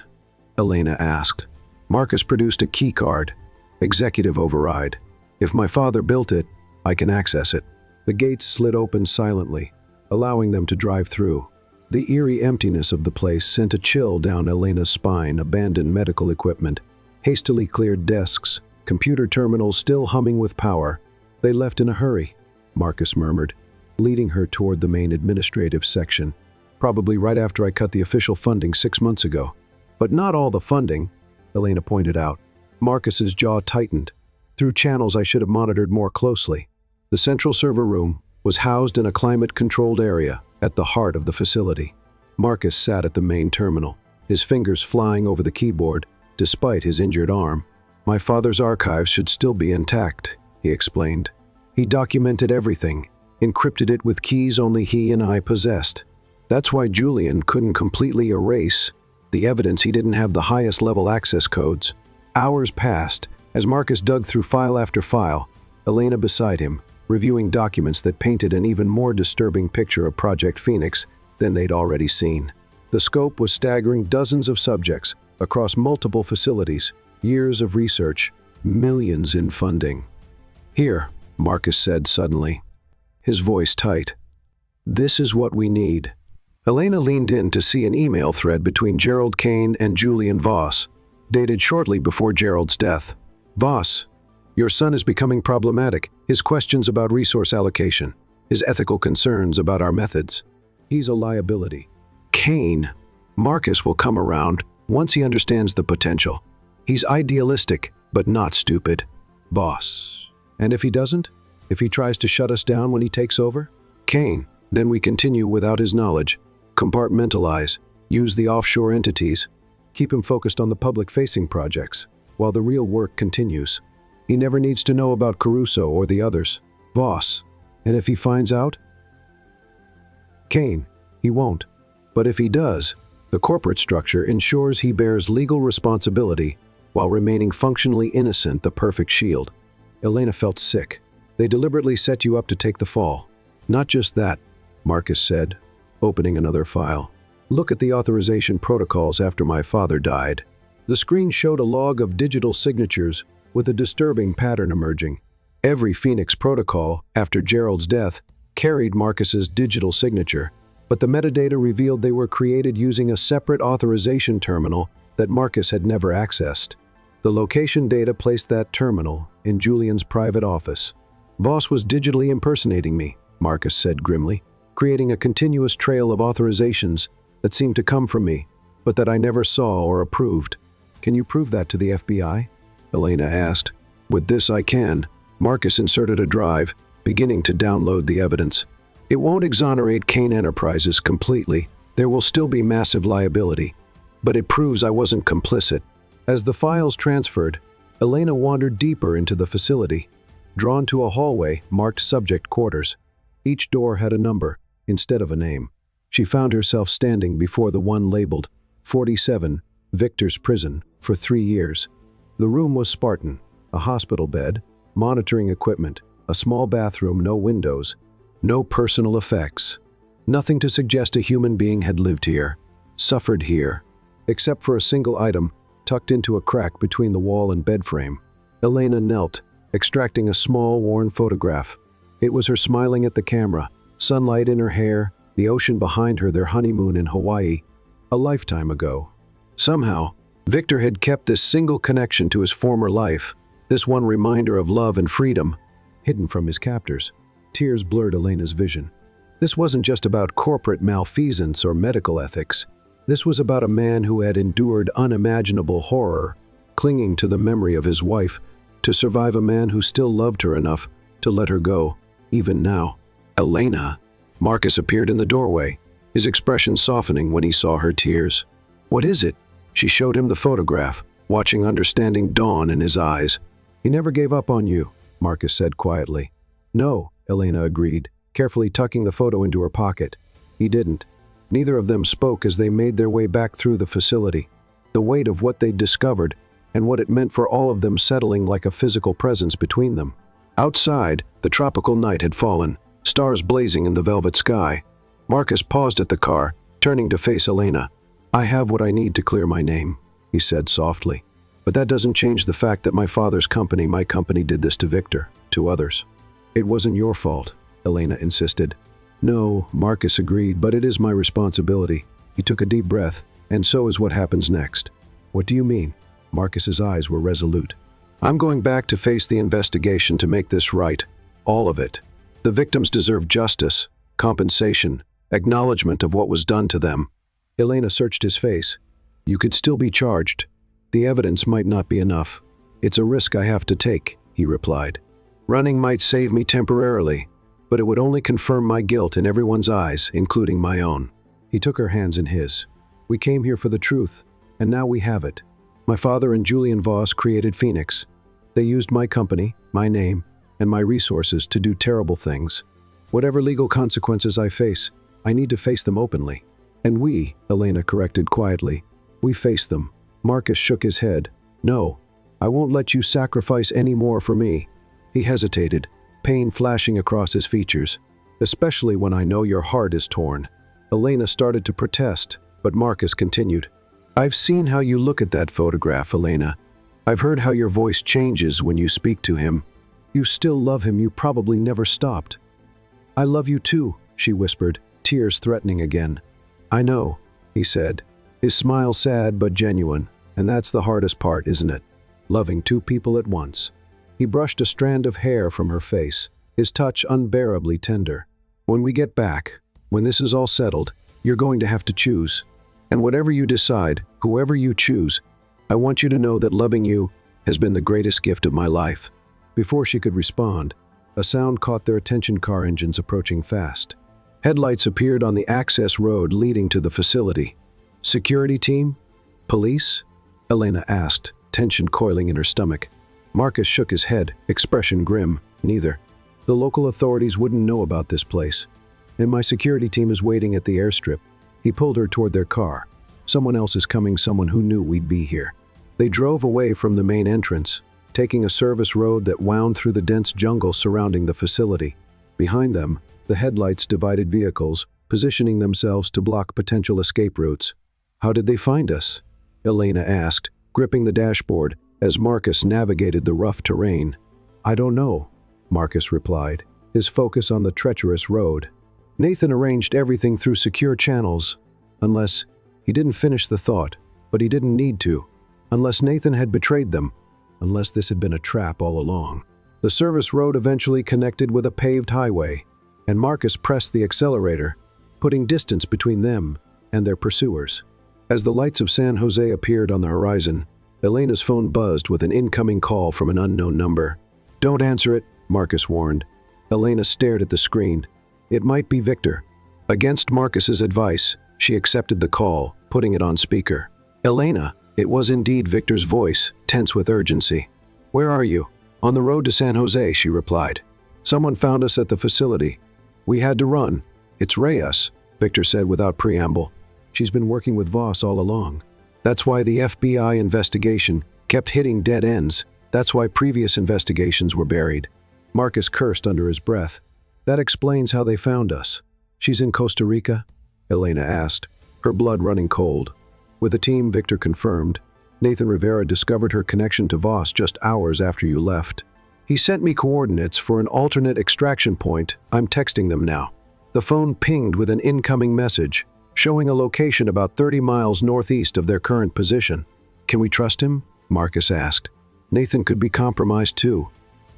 Elena asked. Marcus produced a key card. "Executive override. If my father built it, I can access it." The gates slid open silently, allowing them to drive through. The eerie emptiness of the place sent a chill down Elena's spine. Abandoned medical equipment, hastily cleared desks, computer terminals still humming with power. "They left in a hurry," Marcus murmured, leading her toward the main administrative section. "Probably right after I cut the official funding 6 months ago." "But not all the funding," Elena pointed out. Marcus's jaw tightened. "Through channels I should have monitored more closely." The central server room was housed in a climate-controlled area at the heart of the facility. Marcus sat at the main terminal, his fingers flying over the keyboard, despite his injured arm. "My father's archives should still be intact," he explained. "He documented everything, encrypted it with keys only he and I possessed. That's why Julian couldn't completely erase the evidence. He didn't have the highest level access codes." Hours passed as Marcus dug through file after file, Elena beside him, reviewing documents that painted an even more disturbing picture of Project Phoenix than they'd already seen. The scope was staggering: dozens of subjects across multiple facilities, years of research, millions in funding. "Here," Marcus said suddenly, his voice tight. "This is what we need." Elena leaned in to see an email thread between Gerald Kane and Julian Voss, dated shortly before Gerald's death. "Voss, your son is becoming problematic. His questions about resource allocation, his ethical concerns about our methods. He's a liability." "Kane, Marcus will come around once he understands the potential. He's idealistic, but not stupid. Boss. And if he doesn't? If he tries to shut us down when he takes over? Kane. Then we continue without his knowledge. Compartmentalize. Use the offshore entities. Keep him focused on the public-facing projects, while the real work continues. He never needs to know about Caruso or the others. Boss. And if he finds out? Kane. He won't. But if he does, the corporate structure ensures he bears legal responsibility while remaining functionally innocent, the perfect shield. Elena felt sick. They deliberately set you up to take the fall. Not just that, Marcus said, opening another file. Look at the authorization protocols after my father died. The screen showed a log of digital signatures with a disturbing pattern emerging. Every Phoenix protocol, after Gerald's death, carried Marcus's digital signature, but the metadata revealed they were created using a separate authorization terminal that Marcus had never accessed. The location data placed that terminal in Julian's private office. Voss was digitally impersonating me, Marcus said grimly, creating a continuous trail of authorizations that seemed to come from me, but that I never saw or approved. Can you prove that to the FBI? Elena asked. With this I can. Marcus inserted a drive, beginning to download the evidence. It won't exonerate Kane Enterprises completely. There will still be massive liability. But it proves I wasn't complicit. As the files transferred, Elena wandered deeper into the facility, drawn to a hallway marked subject quarters. Each door had a number, instead of a name. She found herself standing before the one labeled 47, Victor's Prison, for 3 years. The room was Spartan, a hospital bed, monitoring equipment, a small bathroom, no windows, no personal effects. Nothing to suggest a human being had lived here, suffered here, except for a single item tucked into a crack between the wall and bed frame. Elena knelt, extracting a small, worn photograph. It was her smiling at the camera, sunlight in her hair, the ocean behind her, their honeymoon in Hawaii, a lifetime ago. Somehow, Victor had kept this single connection to his former life, this one reminder of love and freedom, hidden from his captors. Tears blurred Elena's vision. This wasn't just about corporate malfeasance or medical ethics. This was about a man who had endured unimaginable horror, clinging to the memory of his wife, to survive a man who still loved her enough to let her go, even now. Elena. Marcus appeared in the doorway, his expression softening when he saw her tears. What is it? She showed him the photograph, watching understanding dawn in his eyes. He never gave up on you, Marcus said quietly. No, Elena agreed, carefully tucking the photo into her pocket. He didn't. Neither of them spoke as they made their way back through the facility. The weight of what they'd discovered and what it meant for all of them settling like a physical presence between them. Outside, the tropical night had fallen, stars blazing in the velvet sky. Marcus paused at the car, turning to face Elena. I have what I need to clear my name, he said softly. But that doesn't change the fact that my father's company, my company, did this to Victor, to others. It wasn't your fault, Elena insisted. No, Marcus agreed, but it is my responsibility. He took a deep breath, and so is what happens next. What do you mean? Marcus's eyes were resolute. I'm going back to face the investigation to make this right. All of it. The victims deserve justice, compensation, acknowledgement of what was done to them. Elena searched his face. You could still be charged. The evidence might not be enough. It's a risk I have to take, he replied. Running might save me temporarily, but it would only confirm my guilt in everyone's eyes, including my own. He took her hands in his. We came here for the truth, and now we have it. My father and Julian Voss created Phoenix. They used my company, my name, and my resources to do terrible things. Whatever legal consequences I face, I need to face them openly. And we, Elena corrected quietly, we face them. Marcus shook his head. No, I won't let you sacrifice any more for me. He hesitated, pain flashing across his features, especially when I know your heart is torn. Elena started to protest, but Marcus continued. I've seen how you look at that photograph, Elena. I've heard how your voice changes when you speak to him. You still love him, you probably never stopped. I love you too, she whispered, tears threatening again. I know, he said, his smile sad but genuine, and that's the hardest part, isn't it? Loving two people at once. He brushed a strand of hair from her face, his touch unbearably tender. When we get back, when this is all settled, you're going to have to choose. And whatever you decide, whoever you choose, I want you to know that loving you has been the greatest gift of my life." Before she could respond, a sound caught their attention: car engines approaching fast. Headlights appeared on the access road leading to the facility. "Security team? Police?" Elena asked, tension coiling in her stomach. Marcus shook his head, expression grim. "Neither. The local authorities wouldn't know about this place. And my security team is waiting at the airstrip." He pulled her toward their car. "Someone else is coming, someone who knew we'd be here." They drove away from the main entrance, taking a service road that wound through the dense jungle surrounding the facility. Behind them, the headlights divided vehicles, positioning themselves to block potential escape routes. "How did they find us?" Elena asked, gripping the dashboard as Marcus navigated the rough terrain. "I don't know," Marcus replied, his focus on the treacherous road. "Nathan arranged everything through secure channels. Unless..." He didn't finish the thought, but he didn't need to. Unless Nathan had betrayed them. Unless this had been a trap all along. The service road eventually connected with a paved highway, and Marcus pressed the accelerator, putting distance between them and their pursuers. As the lights of San Jose appeared on the horizon, Elena's phone buzzed with an incoming call from an unknown number. "Don't answer it," Marcus warned. Elena stared at the screen. It might be Victor. Against Marcus's advice, she accepted the call, putting it on speaker. "Elena," it was indeed Victor's voice, tense with urgency. "Where are you?" "On the road to San Jose," she replied. "Someone found us at the facility. We had to run." "It's Reyes," Victor said without preamble. "She's been working with Voss all along. That's why the FBI investigation kept hitting dead ends. That's why previous investigations were buried." Marcus cursed under his breath. "That explains how they found us." "She's in Costa Rica?" Elena asked, her blood running cold. "With the team," Victor confirmed. "Nathan Rivera discovered her connection to Voss just hours after you left. He sent me coordinates for an alternate extraction point. I'm texting them now." The phone pinged with an incoming message, showing a location about 30 miles northeast of their current position. "Can we trust him?" Marcus asked. "Nathan could be compromised too.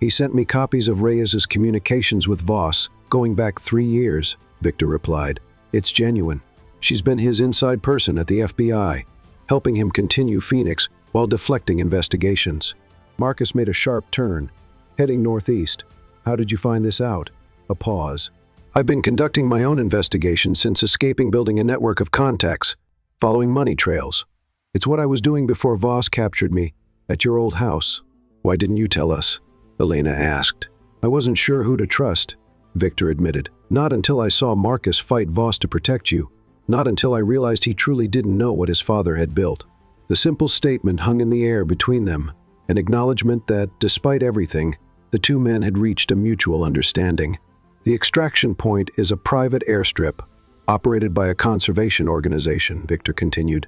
He sent me copies of Reyes's communications with Voss, going back 3 years, Victor replied. "It's genuine. She's been his inside person at the FBI, helping him continue Phoenix while deflecting investigations." Marcus made a sharp turn, heading northeast. "How did you find this out?" A pause. "I've been conducting my own investigation since escaping, building a network of contacts, following money trails. It's what I was doing before Voss captured me, at your old house." "Why didn't you tell us?" Elena asked. "I wasn't sure who to trust," Victor admitted. "Not until I saw Marcus fight Voss to protect you. Not until I realized he truly didn't know what his father had built." The simple statement hung in the air between them, an acknowledgement that, despite everything, the two men had reached a mutual understanding. "The extraction point is a private airstrip, operated by a conservation organization," Victor continued.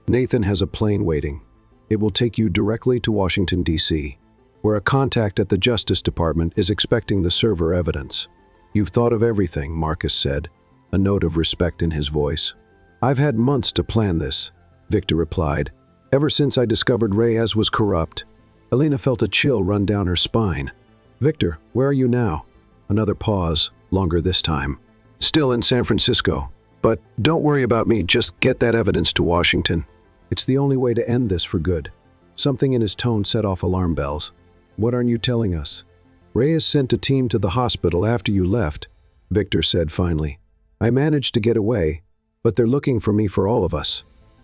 "Nathan has a plane waiting. It will take you directly to Washington, D.C., where a contact at the Justice Department is expecting the server evidence." "You've thought of everything," Marcus said, a note of respect in his voice. "I've had months to plan this," Victor replied. "Ever since I discovered Reyes was corrupt." Elena felt a chill run down her spine. "Victor, where are you now?" Another pause, longer this time. "Still in San Francisco. But don't worry about me, just get that evidence to Washington. It's the only way to end this for good." Something in his tone set off alarm bells. "What aren't you telling us?" "Reyes sent a team to the hospital after you left," Victor said finally. "I managed to get away, but they're looking for me for all of us."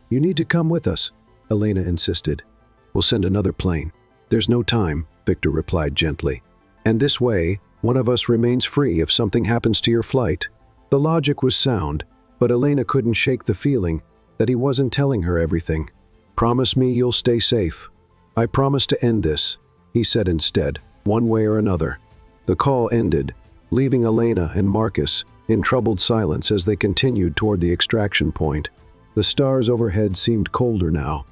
"You need to come with us," Elena insisted. "We'll send another plane." "There's no time," Victor replied gently. "And this way, one of us remains free if something happens to your flight." The logic was sound, but Elena couldn't shake the feeling that he wasn't telling her everything. "Promise me you'll stay safe." "I promise to end this," he said instead, one way or another. The call ended, leaving Elena and Marcus in troubled silence as they continued toward the extraction point. The stars overhead seemed colder now,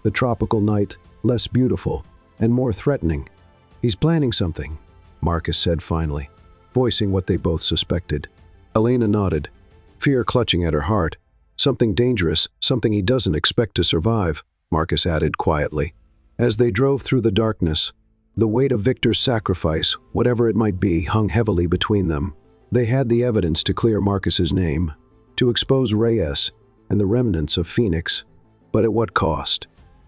the tropical night less beautiful and more threatening. "He's planning something," Marcus said finally, voicing what they both suspected. Elena nodded, fear clutching at her heart. "Something dangerous, something he doesn't expect to survive," Marcus added quietly. As they drove through the darkness, the weight of Victor's sacrifice, whatever it might be, hung heavily between them. They had the evidence to clear Marcus's name, to expose Reyes and the remnants of Phoenix. But at what cost?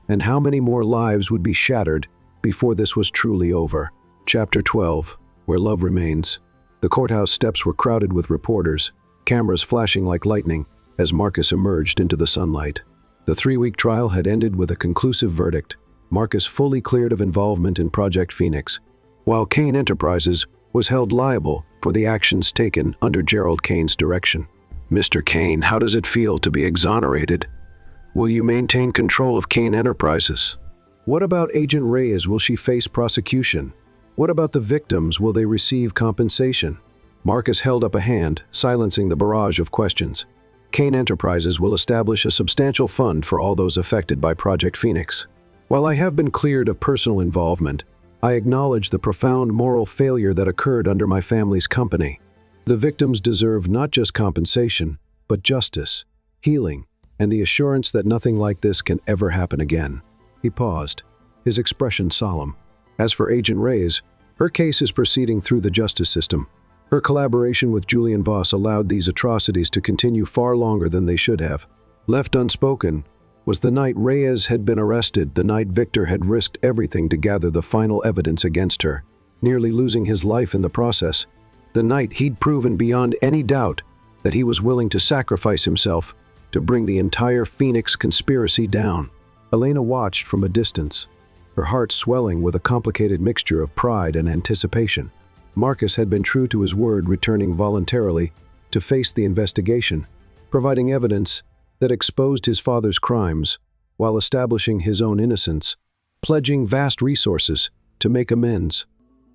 And how many more lives would be shattered before this was truly over. Chapter 12, Where Love Remains. The courthouse steps were crowded with reporters, cameras flashing like lightning as Marcus emerged into the sunlight. The 3-week trial had ended with a conclusive verdict, Marcus fully cleared of involvement in Project Phoenix, while Kane Enterprises was held liable for the actions taken under Gerald Kane's direction. Mr. Kane, how does it feel to be exonerated? Will you maintain control of Kane Enterprises? What about Agent Reyes? Will she face prosecution? What about the victims? Will they receive compensation? Marcus held up a hand, silencing the barrage of questions. Kane Enterprises will establish a substantial fund for all those affected by Project Phoenix. While I have been cleared of personal involvement, I acknowledge the profound moral failure that occurred under my family's company. The victims deserve not just compensation, but justice, healing, and the assurance that nothing like this can ever happen again. He paused, his expression solemn. As for Agent Reyes, her case is proceeding through the justice system. Her collaboration with Julian Voss allowed these atrocities to continue far longer than they should have. Left unspoken was the night Reyes had been arrested, the night Victor had risked everything to gather the final evidence against her, nearly losing his life in the process. The night he'd proven beyond any doubt that he was willing to sacrifice himself to bring the entire Phoenix conspiracy down. Elena watched from a distance, her heart swelling with a complicated mixture of pride and anticipation. Marcus had been true to his word, returning voluntarily to face the investigation, providing evidence that exposed his father's crimes while establishing his own innocence, pledging vast resources to make amends.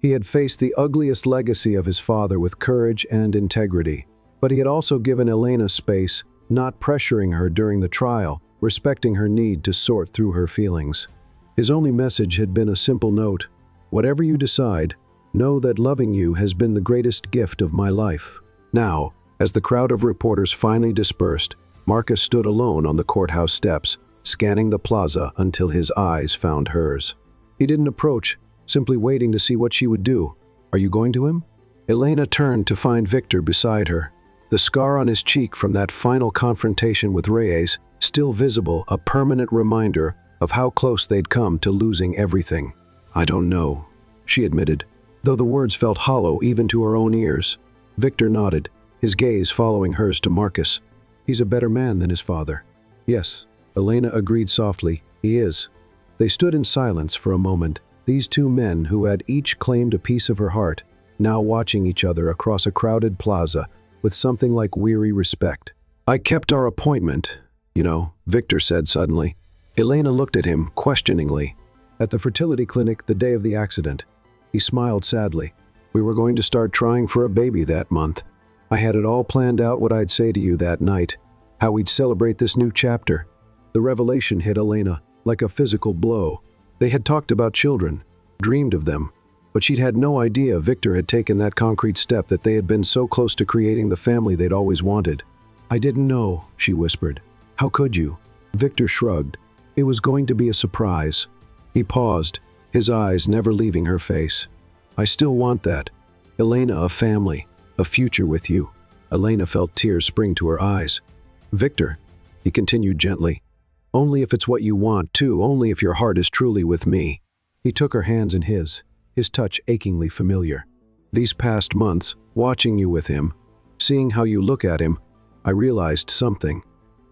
He had faced the ugliest legacy of his father with courage and integrity, but he had also given Elena space, not pressuring her during the trial, respecting her need to sort through her feelings. His only message had been a simple note: whatever you decide, know that loving you has been the greatest gift of my life. Now, as the crowd of reporters finally dispersed, Marcus stood alone on the courthouse steps, scanning the plaza until his eyes found hers. He didn't approach, simply waiting to see what she would do. Are you going to him? Elena turned to find Victor beside her, the scar on his cheek from that final confrontation with Reyes still visible, a permanent reminder of how close they'd come to losing everything. I don't know, she admitted, though the words felt hollow even to her own ears. Victor nodded, his gaze following hers to Marcus. He's a better man than his father. Yes, Elena agreed softly, he is. They stood in silence for a moment, these two men who had each claimed a piece of her heart, now watching each other across a crowded plaza with something like weary respect. I kept our appointment, you know, Victor said suddenly. Elena looked at him questioningly. At the fertility clinic the day of the accident, he smiled sadly. We were going to start trying for a baby that month. I had it all planned out what I'd say to you that night, how we'd celebrate this new chapter. The revelation hit Elena like a physical blow. They had talked about children, dreamed of them, but she'd had no idea Victor had taken that concrete step, that they had been so close to creating the family they'd always wanted. I didn't know, she whispered. How could you? Victor shrugged. It was going to be a surprise. He paused, his eyes never leaving her face. I still want that. Elena, a family, a future with you. Elena felt tears spring to her eyes. Victor, he continued gently, only if it's what you want too, only if your heart is truly with me. He took her hands in his touch achingly familiar. These past months, watching you with him, seeing how you look at him, I realized something.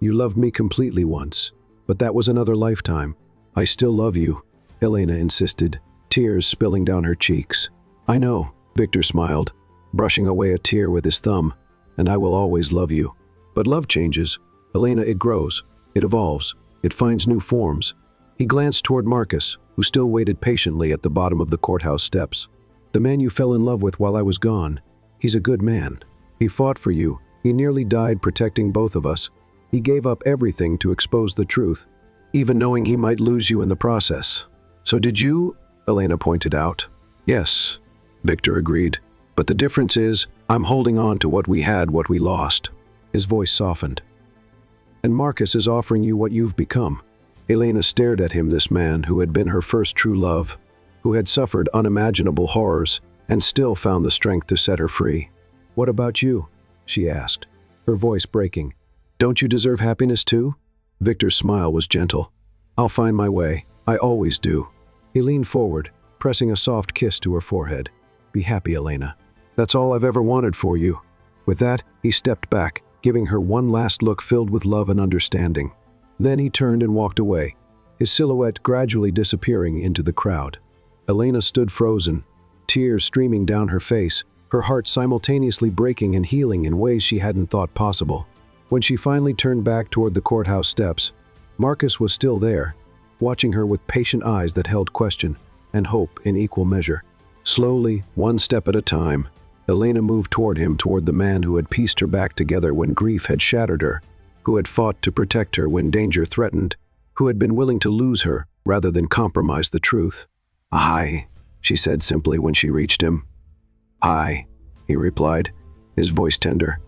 You loved me completely once, but that was another lifetime. I still love you, Elena insisted, tears spilling down her cheeks. I know, Victor smiled, brushing away a tear with his thumb, and I will always love you. But love changes. Elena, it grows, it evolves, it finds new forms. He glanced toward Marcus, who still waited patiently at the bottom of the courthouse steps. The man you fell in love with while I was gone. He's a good man. He fought for you. He nearly died protecting both of us. He gave up everything to expose the truth, even knowing he might lose you in the process. So did you? Elena pointed out. Yes, Victor agreed. But the difference is, I'm holding on to what we had, what we lost. His voice softened. And Marcus is offering you what you've become. Elena stared at him, this man who had been her first true love, who had suffered unimaginable horrors and still found the strength to set her free. What about you? She asked, her voice breaking. Don't you deserve happiness too? Victor's smile was gentle. I'll find my way. I always do. He leaned forward, pressing a soft kiss to her forehead. "Be happy, Elena. That's all I've ever wanted for you." With that, he stepped back, giving her one last look filled with love and understanding. Then he turned and walked away, his silhouette gradually disappearing into the crowd. Elena stood frozen, tears streaming down her face, her heart simultaneously breaking and healing in ways she hadn't thought possible. When she finally turned back toward the courthouse steps, Marcus was still there, watching her with patient eyes that held question and hope in equal measure. Slowly, one step at a time, Elena moved toward him, toward the man who had pieced her back together when grief had shattered her, who had fought to protect her when danger threatened, who had been willing to lose her rather than compromise the truth. "Hi," she said simply when she reached him. "Hi," he replied, his voice tender.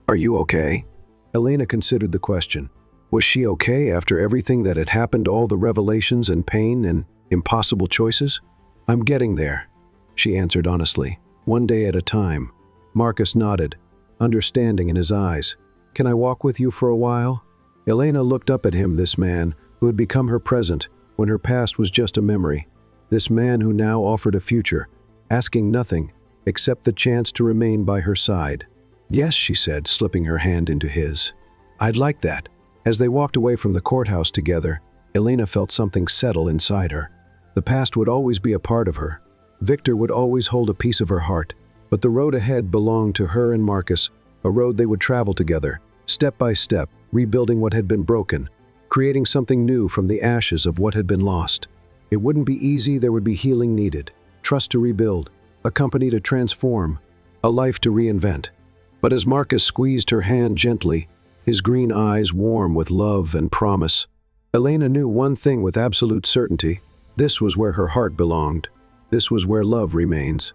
"Are you okay?" Elena considered the question. Was she okay after everything that had happened, all the revelations and pain and impossible choices? "I'm getting there," she answered honestly. "One day at a time." Marcus nodded, understanding in his eyes. "Can I walk with you for a while?" Elena looked up at him, this man who had become her present when her past was just a memory. This man who now offered a future, asking nothing except the chance to remain by her side. "Yes," she said, slipping her hand into his. "I'd like that." As they walked away from the courthouse together, Elena felt something settle inside her. The past would always be a part of her. Victor would always hold a piece of her heart, but the road ahead belonged to her and Marcus, a road they would travel together, step by step, rebuilding what had been broken, creating something new from the ashes of what had been lost. It wouldn't be easy, there would be healing needed, trust to rebuild, a company to transform, a life to reinvent. But as Marcus squeezed her hand gently, his green eyes warm with love and promise, Elena knew one thing with absolute certainty: this was where her heart belonged. This was where love remains.